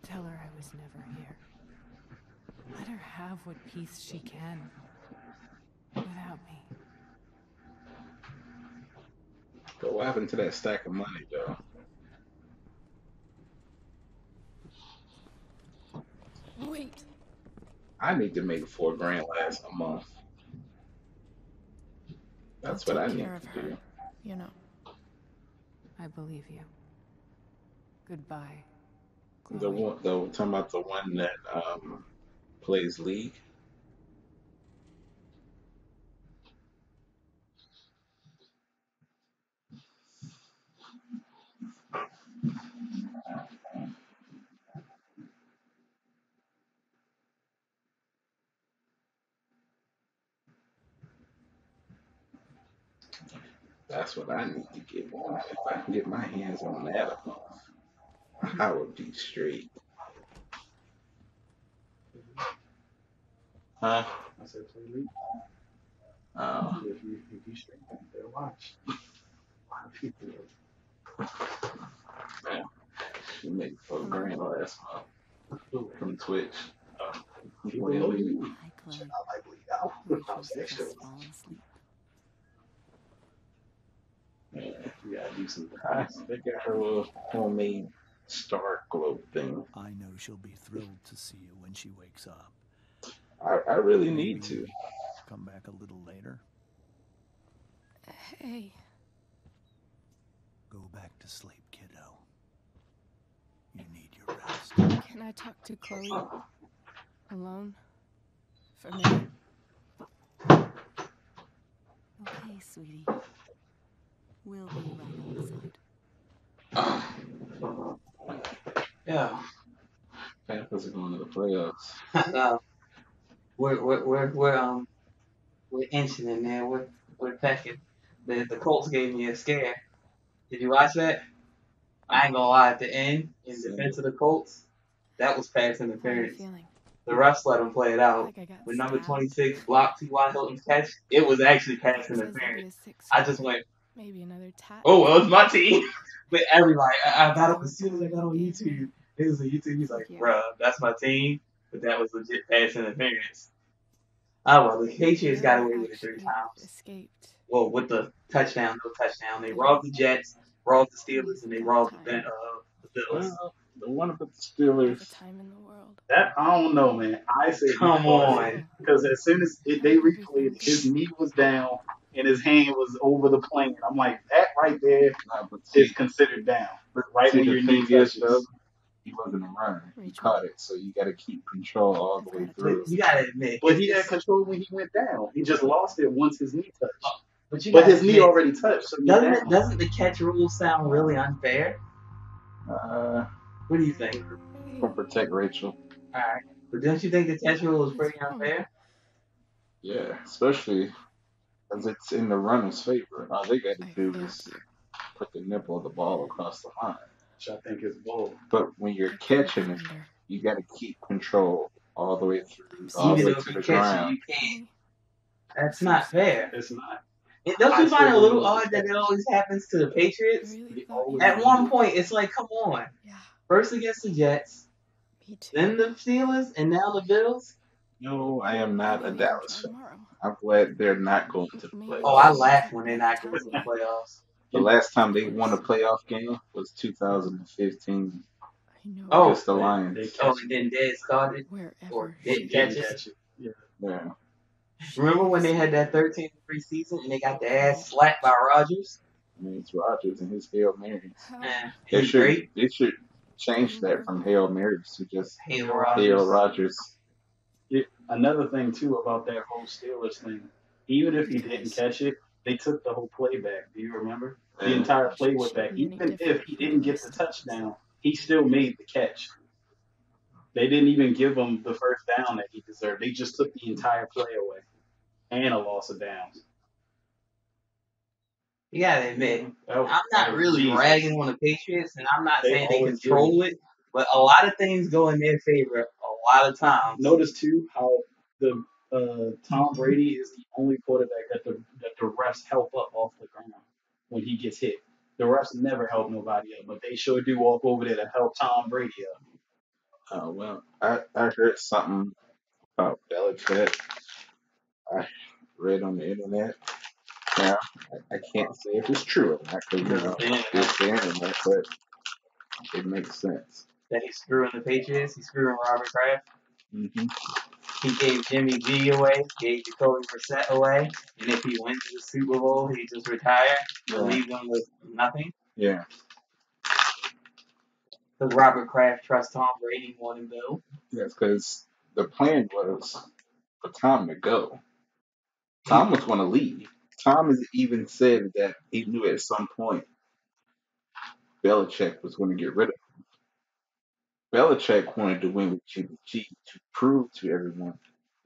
tell her I was never here. Let her have what peace she can without me. But what happened to that stack of money, though? Wait. I need to make $4,000 last a month. That's what I need to do. You know. I believe you. Goodbye, The one, talking about the one that plays League. That's what I need to get on. If I can get my hands on that, I would be straight. Huh? I said play league. Oh. If you straight, they'll watch. A lot of people. Man, she made $4 grand last month from Twitch. People love League. you. Hi, Chloe. I like league out. Rachel's That shit just was. fallen asleep. You gotta do some I things. they got her little homemade star globe thing. I know she'll be thrilled to see you when she wakes up. I really Maybe need to. come back a little later. Hey. Go back to sleep, kiddo. You need your rest. Can I talk to Chloe? Alone? For a minute? Okay, sweetie. We'll be right outside. Yeah. Panthers are going to the playoffs. No. We're inching in there. We're pecking. The Colts gave me a scare. Did you watch that? I ain't gonna lie. At the end, in defense of the Colts, that was pass How are you interference. feeling? The refs let him play it out. Like I got When number stabbed? 26 blocked T.Y. Hilton's catch, it was actually pass Says there'll be a interference. 6 I just score. went, Maybe another tap. oh, well, it's my team. But everybody, I got up All as the soon as I power got on you gave me. YouTube. It was a YouTube. He's like, Thank you. bruh, that's my team. But that was legit pass interference. Oh, well, the Patriots got Whoever away with it 3 actually times. escaped. Well, with the touchdown, no touchdown. They Good. robbed the Jets, robbed the Steelers, Means and we they got robbed time. the Bills. Well, the one about the All Steelers. the time in the world. That I don't know, man. I say he Come caught it on. because as soon as How they did replayed, everything his go? knee was down and his hand was over the plane. I'm like, that right there Nah, but is see, considered down. Right when the your knee thing is, though, touches. he wasn't a runner. He Reach me. caught it, so you got to keep control all the I've way got a But through. purpose you in gotta life. admit, But he had control when he went down. He just lost it once his knee touched. but you But gotta his knee admit, already touched, so you're down. doesn't the catch rule sound really unfair? Uh, What do you think? Hey, to protect Rachel. Alright. But don't you think the catch rule is what's pretty wrong? unfair? Yeah, especially because it's in the runner's favor. All they got to I do failed is you. put the nipple of the ball across the line. Which I think is bull. But when you're I couldn't catching it, find her. you got to keep control all the way I'm through, all the Even way though sorry. if to you the catch it, ground. you can't. Kenny, I'm That's so not fair. sorry. It's not. Don't I you still find it a believe little it's odd the that it catch. always happens to the I Patriots? really They thought you always At were do one that. point, it's like, come on. Yeah, First against the Jets, me too. then the Steelers, and now the Bills. No, I am not Maybe a we can Dallas try fan. tomorrow. I'm glad they're not going to the Maybe Oh, I playoffs. she laugh wasn't when they're right not going timing. to the playoffs. The last Of time they won a course. playoff game was 2015 I know. Oh, against the They Lions. oh, catch and it. then Dez caught it or Wherever Or she didn't catch didn't it. is. catch it. Yeah. Yeah. She Remember when lives they had here. that 13-3 season and they got their Hopefully. ass slapped by Rodgers? I mean, it's Rodgers and his Hail Marys. How They He's should great. they should do you change that from know? Hail Marys to just Hail Hail Rodgers. Rodgers. Another thing too about that whole Steelers thing, even if he didn't Because catch it, they took the whole play back. Do you remember? The Yeah. entire play it went back. shouldn't be any Even if different he for the didn't get the rest of us. touchdown, he still made the catch. They didn't even give him the first down that he deserved. They just took the entire play away and a loss of downs. You gotta admit, I'm That not was really Jesus. ragging on the Patriots, and I'm not They saying they always do. control it, but a lot of things go in their favor a lot of times. Notice too how the Tom Brady is the only quarterback that the refs help up off the ground when he gets hit. The refs never help nobody up, but they sure do walk over there to help Tom Brady up. Well, I heard something about Belichick. I read on the internet. Now, I can't say if it's true or not because, it's the internet, but it makes sense. That he's screwing the Patriots, he's screwing Robert Kraft. Mm-hmm. He gave Jimmy G away, gave Jacoby Brissett away, and if he wins the Super Bowl, he just retire and leave them with nothing. Yeah. Because Robert Kraft trusts Tom Brady more than Bill. Yes, because the plan was for Tom to go. Tom was going to leave. Tom has even said that he knew at some point Belichick was going to get rid of him. Belichick wanted to win with Jimmy G to prove to everyone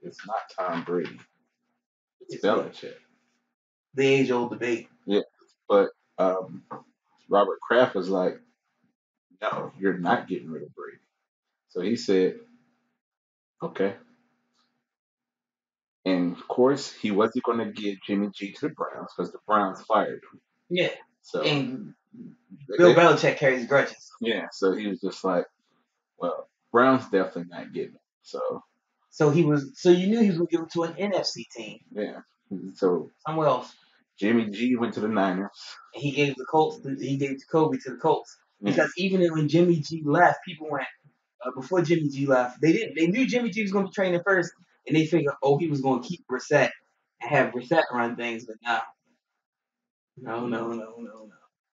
it's not Tom Brady. It's Belichick. The age-old debate. Yeah. But Robert Kraft was like, "No, you're not getting rid of Brady." So he said, "Okay." And of course, he wasn't going to give Jimmy G to the Browns because the Browns fired him. Yeah. So And they, Bill Belichick carries grudges. yeah, so he was just like, "Well, Browns definitely not getting it." So So you knew he was gonna give it to an NFC team. yeah, so Somewhere else. Jimmy G went to the Niners. And he gave Kobe to the Colts. Yeah. Because even when Jimmy G left, people went before Jimmy G left, they knew Jimmy G was gonna be training first, and they figured, oh, he was gonna keep Brissett and have Brissett run things, but no.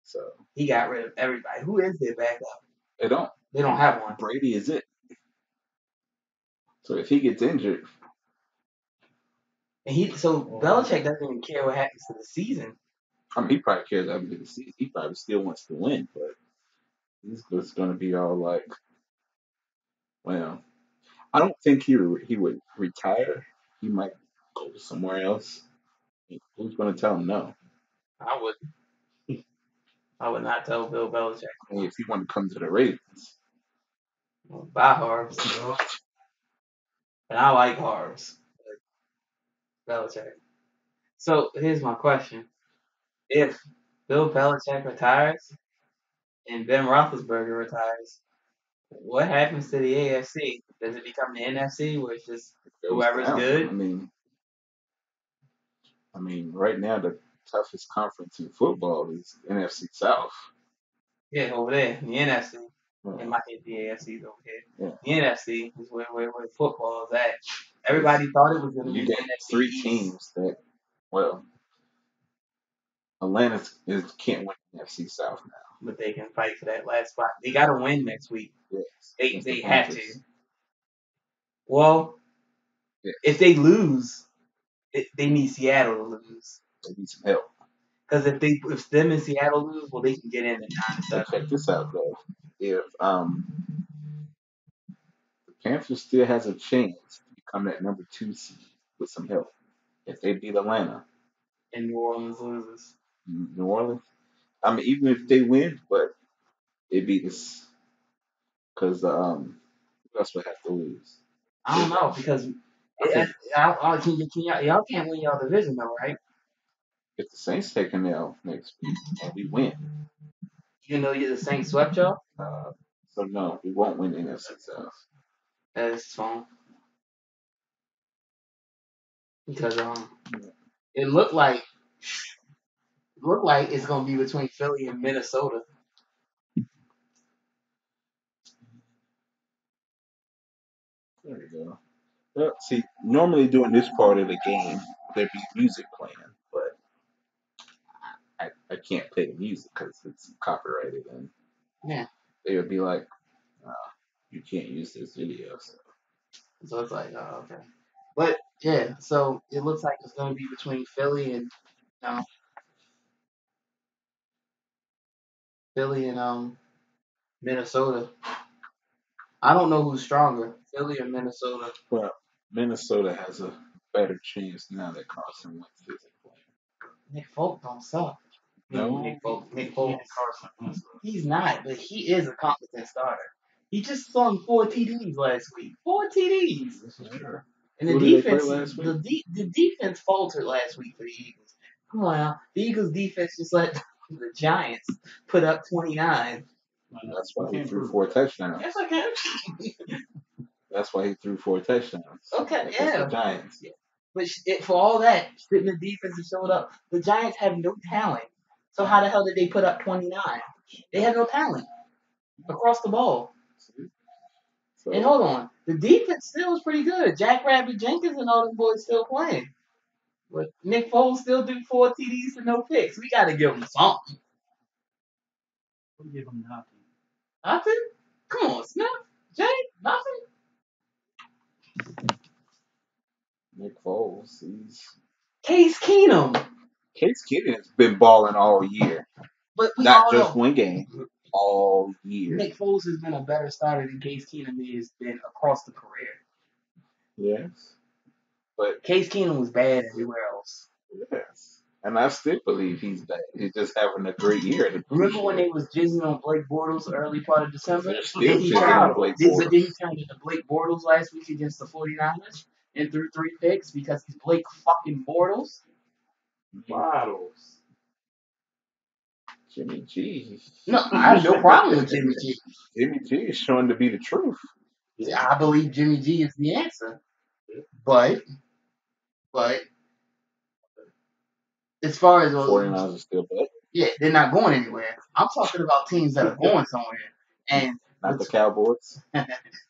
So He got rid of everybody. Who is their backup? they don't. They don't have one. Brady is it. So if he gets injured, And Belichick doesn't even care what happens to the season. I mean, he probably cares about the season. He probably still wants to win, but he's just going to be all like, well, I don't think he would retire. He might go somewhere else. Who's going to tell him no? I would not tell Bill Belichick. I mean, if he want to come to the Ravens, Buy Harv's, bro. And I like Harv's. Belichick. So here's my question: if Bill Belichick retires and Ben Roethlisberger retires, what happens to the AFC? Does it become the NFC, where it's just whoever's down. good? I mean, right now the toughest conference in football is NFC South. Yeah, over there, the NFC. Yeah. It might hit the AFC over here. Yeah. The NFC is where football is at. Everybody thought it was going to be the got NFC three East. teams that, well, Atlanta can't win the NFC South now. But they can fight for that last spot. They got to win next week. Yes. They have to. Well, if they lose, they need Seattle to lose. They need some help. Because if them and Seattle lose, well, they can get in at 9-7. Check this out though. If the Panthers still has a chance to become that number 2 seed with some help, if they beat Atlanta and New Orleans loses. New Orleans. I mean, even if they win, but it'd be this because who else would have to lose? I don't know because y'all can't win y'all division though, right? If the Saints take an L next week and we win, even though the Saints swept y'all, so no, we won't win the NFC South. That is fine because it looked like it's gonna be between Philly and Minnesota. There you go. Well, see, normally during this part of the game, there'd be music playing, but I can't play the music because it's copyrighted, and they would be like, you can't use this video. So it's like, oh, okay. But yeah, so it looks like it's gonna be between Philly and Minnesota. I don't know who's stronger, Philly or Minnesota. Well, Minnesota has a better chance now that Carson Wentz isn't playing. Nick Folk don't suck. No, Nick Folk. He's not, but he is a competent starter. He just slung 4 TDs last week. 4 TDs. Sure. And the defense, the defense faltered last week for the Eagles. Come on now, the Eagles defense just let the Giants put up 29. That's why he threw 4 touchdowns. Yes, I can. That's why he threw 4 touchdowns. Okay, yeah. The Giants. Yeah. But for all that, shouldn't the defense have showed up? The Giants have no talent. So how the hell did they put up 29? They have no talent across the ball. So, and hold on, the defense still is pretty good. Jack Rabbit Jenkins and all them boys still playing. But Nick Foles still do 4 TDs and no picks. We got to give him something. We'll give him nothing. Nothing? Come on, Smith. Jay, nothing? Nick Foles, Case Keenum. Case Keenum has been balling all year. But we not all just know. one game, all year. Nick Foles has been a better starter than Case Keenum has been across the career. Yes. But Case Keenum was bad everywhere else. Yes. And I still believe he's back. He's just having a great year. Remember when they was jizzing on Blake Bortles early part of December? They're still jizzing on Blake Then Bortles. he turned into Blake Bortles last week against the 49ers and threw 3 picks because he's Blake fucking Bortles. Bottles. Jimmy G. No, I have no problem with Jimmy G. Jimmy G is showing to be the truth. I believe Jimmy G is the answer. But as far as 49ers are still back. yeah, they're not going anywhere. I'm talking about teams that are going somewhere. And not the Cowboys.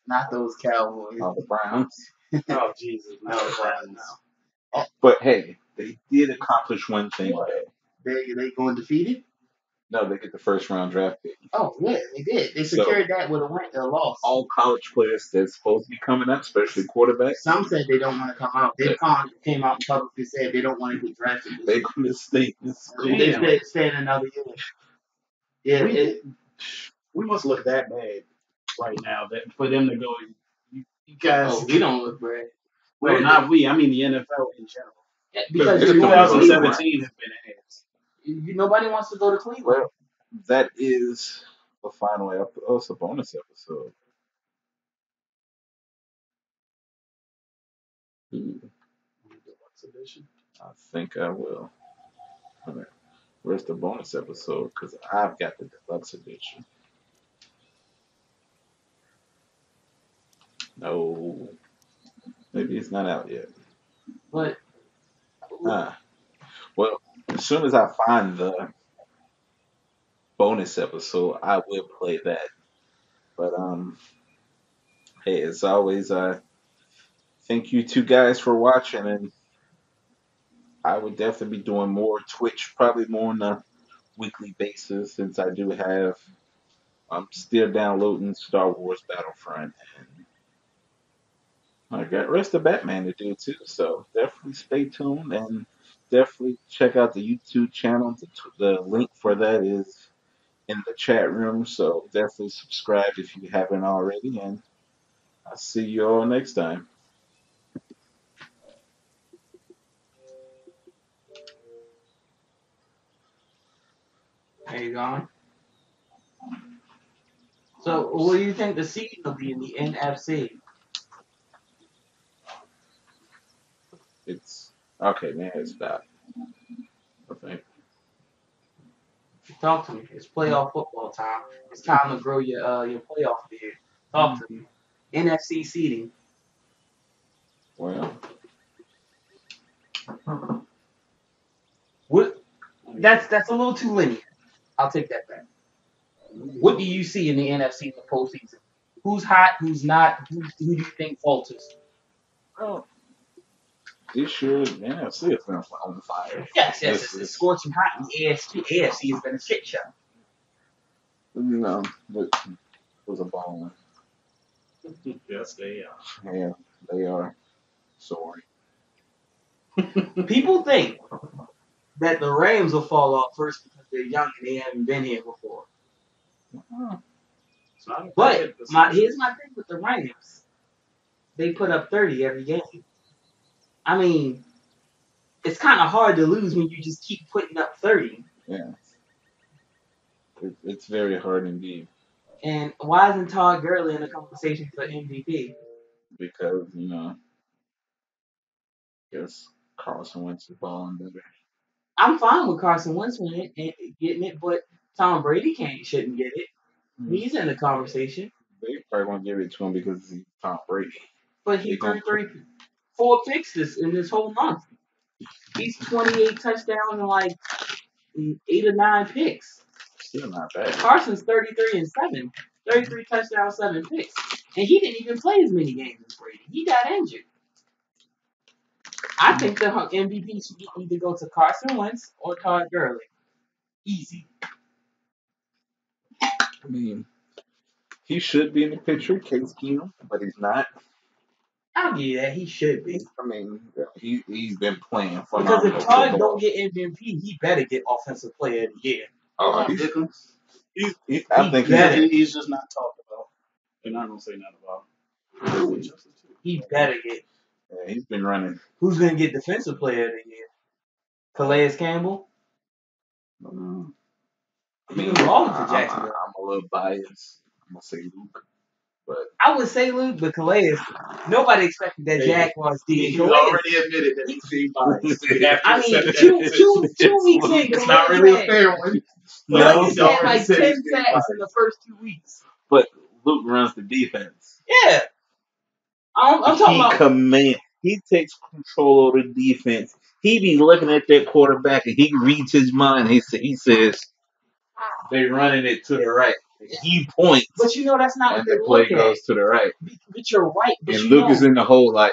Not those Cowboys. Not the Browns. Oh Jesus, no, the Browns. No. But hey, they did accomplish one thing. They going defeated? No, they get the first round draft pick. Oh yeah, they did. They secured that with a loss. All college players that's supposed to be coming up, especially quarterbacks. Some said they don't want to come out. They came out and publicly said they don't want to get drafted. They're going to stay in school. They stay in another year. Yeah, we must look that bad right now that for them to go. You guys, we don't look bad. Well, not we. I mean the NFL in general. Yeah, because 2017 has been ass. Nobody wants to go to Cleveland. Well, that is the final episode. Oh, it's a bonus episode. I think I will. All right. Where's the bonus episode? Because I've got the deluxe edition. No. Maybe it's not out yet. But well, as soon as I find the bonus episode, I will play that. But hey, as always, thank you two guys for watching, and I would definitely be doing more Twitch, probably more on a weekly basis, since I do have. I'm still downloading Star Wars Battlefront, and I got rest of Batman to do too. So definitely stay tuned and definitely check out the YouTube channel. The link for that is in the chat room. So definitely subscribe if you haven't already, and I'll see you all next time. There you go. So, what do you think the seed will be in the NFC? It's okay, man. It's that. I think. Talk to me. It's playoff football time. It's time to grow your playoff beard. Talk to me. NFC seeding. Well, what? That's a little too linear. I'll take that back. What do you see in the NFC in the postseason? Who's hot? Who's not? Who do you think falters? Well, this year the NFC has been on fire. Yes, it's scorching hot in the AFC. AFC has been a shit show. No, but it was a ball. Yes, they are. Yeah, they are. Sorry. People think that the Rams will fall off first because they're young and they haven't been here before. But here's my thing with the Rams. They put up 30 every game. I mean, it's kind of hard to lose when you just keep putting up 30. Yeah. It's very hard indeed. And why isn't Todd Gurley in the conversation for MVP? Because, I guess Carson Wentz is balling better. I'm fine with Carson Wentz winning and getting it, but Tom Brady shouldn't get it. He's in the conversation. They probably won't give it to him because he's Tom Brady. But he threw 4 picks in this whole month. He's 28 touchdowns and like 8 or 9 picks. Still not bad. Carson's 33 and 7. 33 touchdowns, 7 picks. And he didn't even play as many games as Brady. He got injured. I think the MVP should either go to Carson Wentz or Todd Gurley. Easy. I mean, he should be in the picture, Case Keenum, but he's not. I'll give you that. He should be. I mean, he's been playing for because if Todd don't get MVP, he better get Offensive Player of the Year. Oh, I think he's just not talked about. They're not gonna say nothing about him. He better get. Yeah, he's been running. Who's gonna get Defensive Player of the Year? Calais Campbell. I He mean, was balling for Jacksonville. I'm a little biased. I'm gonna say Luke, but I would say Luke, but Calais. Nobody expected that Jaguars D. He's Calais. already admitted that he's being biased. We have to I accept mean, that. two weeks in, It's Calais not really a had, fair one. But no, he's Calais had already like said 10 he's being sacks biased. in the first 2 weeks. but Luke runs the defense. Yeah. I'm talking about. He takes control of the defense. He be looking at that quarterback and he reads his mind. He says they running it to the right. He points. But you know that's not and what they the play look at. goes to the right. But you're right. But And you Luke know, is in the hole like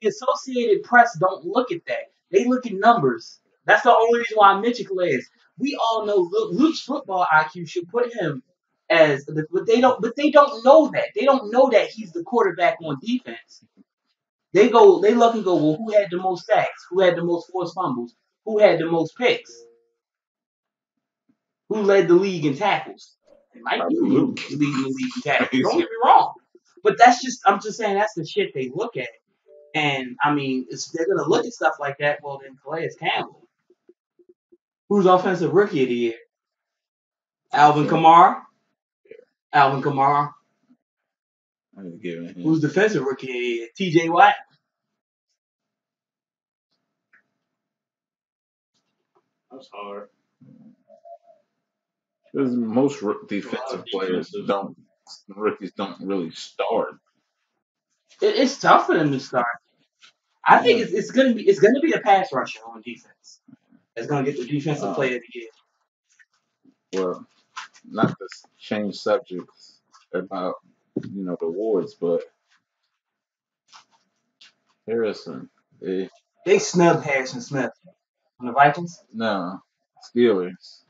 the Associated Press don't look at that. They look at numbers. That's the only reason why I mention Calais. We all know Luke's football IQ should put him as but they don't know that. They don't know that he's the quarterback on defense. They look and go, well, who had the most sacks? Who had the most forced fumbles? Who had the most picks? Who led the league in tackles? It might be Luke leading the league in tackles. Don't get me wrong. But I'm just saying that's the shit they look at. And I mean, they're gonna look at stuff like that. Well, then Calais Campbell, who's offensive rookie of the year? Alvin Kamara. Alvin Kamara. Who's defensive rookie of the year? T.J. Watt. That's hard. because most defensive players rookies don't really start. It's tough for them to start. I think it's gonna be a pass rusher on defense. That's gonna get the defensive player of the year. Well, not to change subjects about the awards, but Harrison, They snubbed Harrison Smith on the Vikings. No, Steelers.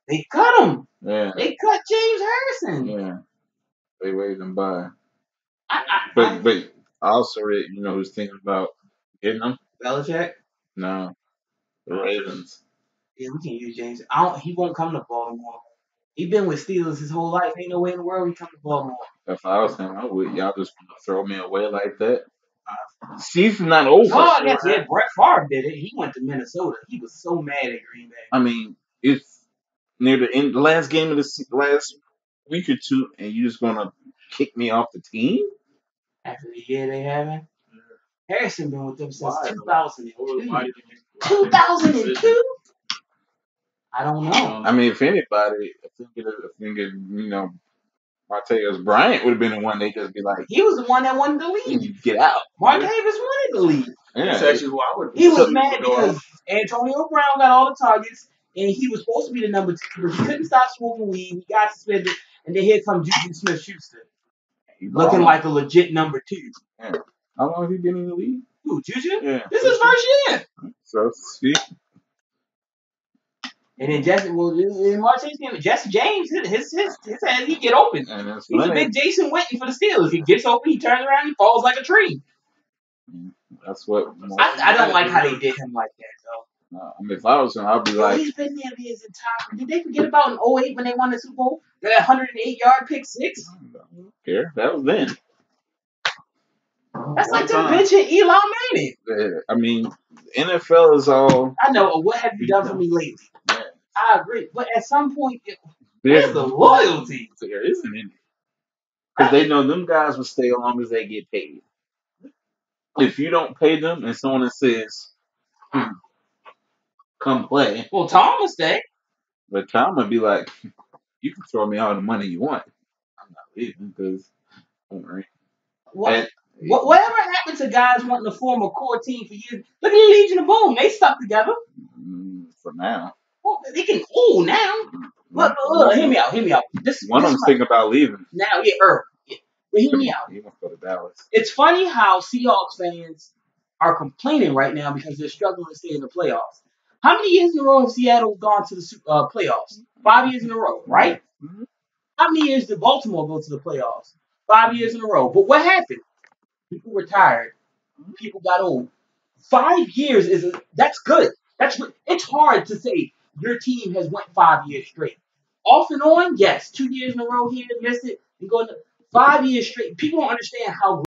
They cut him. Yeah. They cut James Harrison. Yeah. They waved him by. But I also read, who's thinking about getting him? Belichick? No. The Ravens. Yeah, we can use James. He won't come to Baltimore. He been with Steelers his whole life. Ain't no way in the world he come to Baltimore. If I was him, I would. Y'all just throw me away like that. Season not over. Well, I guess Brett Favre did it. He went to Minnesota. He was so mad at Green Bay. I mean, it's near the end, the last game of the last week or two, and you just gonna kick me off the team after the year they having. Harrison been with them since 2002. 2002? I don't know. I mean, if anybody, I think Martavis Bryant would have been the one. They just be like, he was the one that wanted to leave. Get out. Martavis wanted to leave. Yeah. That's actually who I would. He was mad because Antonio Brown got all the targets, and he was supposed to be the number 2, but he couldn't stop smoking weed. He got suspended, and then here comes Juju Smith-Schuster, looking like a legit number 2. Yeah. How long has he been in the league? Who, Juju? Yeah. This is his first year. So, see. And then in Martin's game, Jesse James, his head, he get open. He's a big Jason Witten for the Steelers. He gets open, he turns around, he falls like a tree. That's what. I don't like how they did him like that, though. I mean, if I was him, I'd be like. He's been there his entire. Did they forget about in 2008 when they won the Super Bowl? That 108-yard pick six? I don't care. That was then. That's like them benching Eli Manning. Yeah, I mean, NFL is all. I know. What have you done for me lately? Yeah. I agree, but at some point, where's the loyalty? There isn't any. Because they know them guys will stay as long as they get paid. If you don't pay them, and someone that says, "Come play," well, Tom will stay. But Tom would be like, "You can throw me all the money you want. I'm not leaving because don't worry." Whatever happened to guys wanting to form a core team for years? Look at the Legion of Boom. They stuck together. For now. Well, they can now. Look, hear me out. One of them's thinking about leaving. Now, Earl. Yeah. But hear me out. He wants to go to Dallas. It's funny how Seahawks fans are complaining right now because they're struggling to stay in the playoffs. How many years in a row have Seattle gone to the playoffs? 5 years in a row, right? Mm-hmm. How many years did Baltimore go to the playoffs? 5 years in a row. But what happened? People retired. People got old. 5 years that's good. It's hard to say your team has went 5 years straight. Off and on, yes. 2 years in a row here, missed it, and going 5 years straight. People don't understand how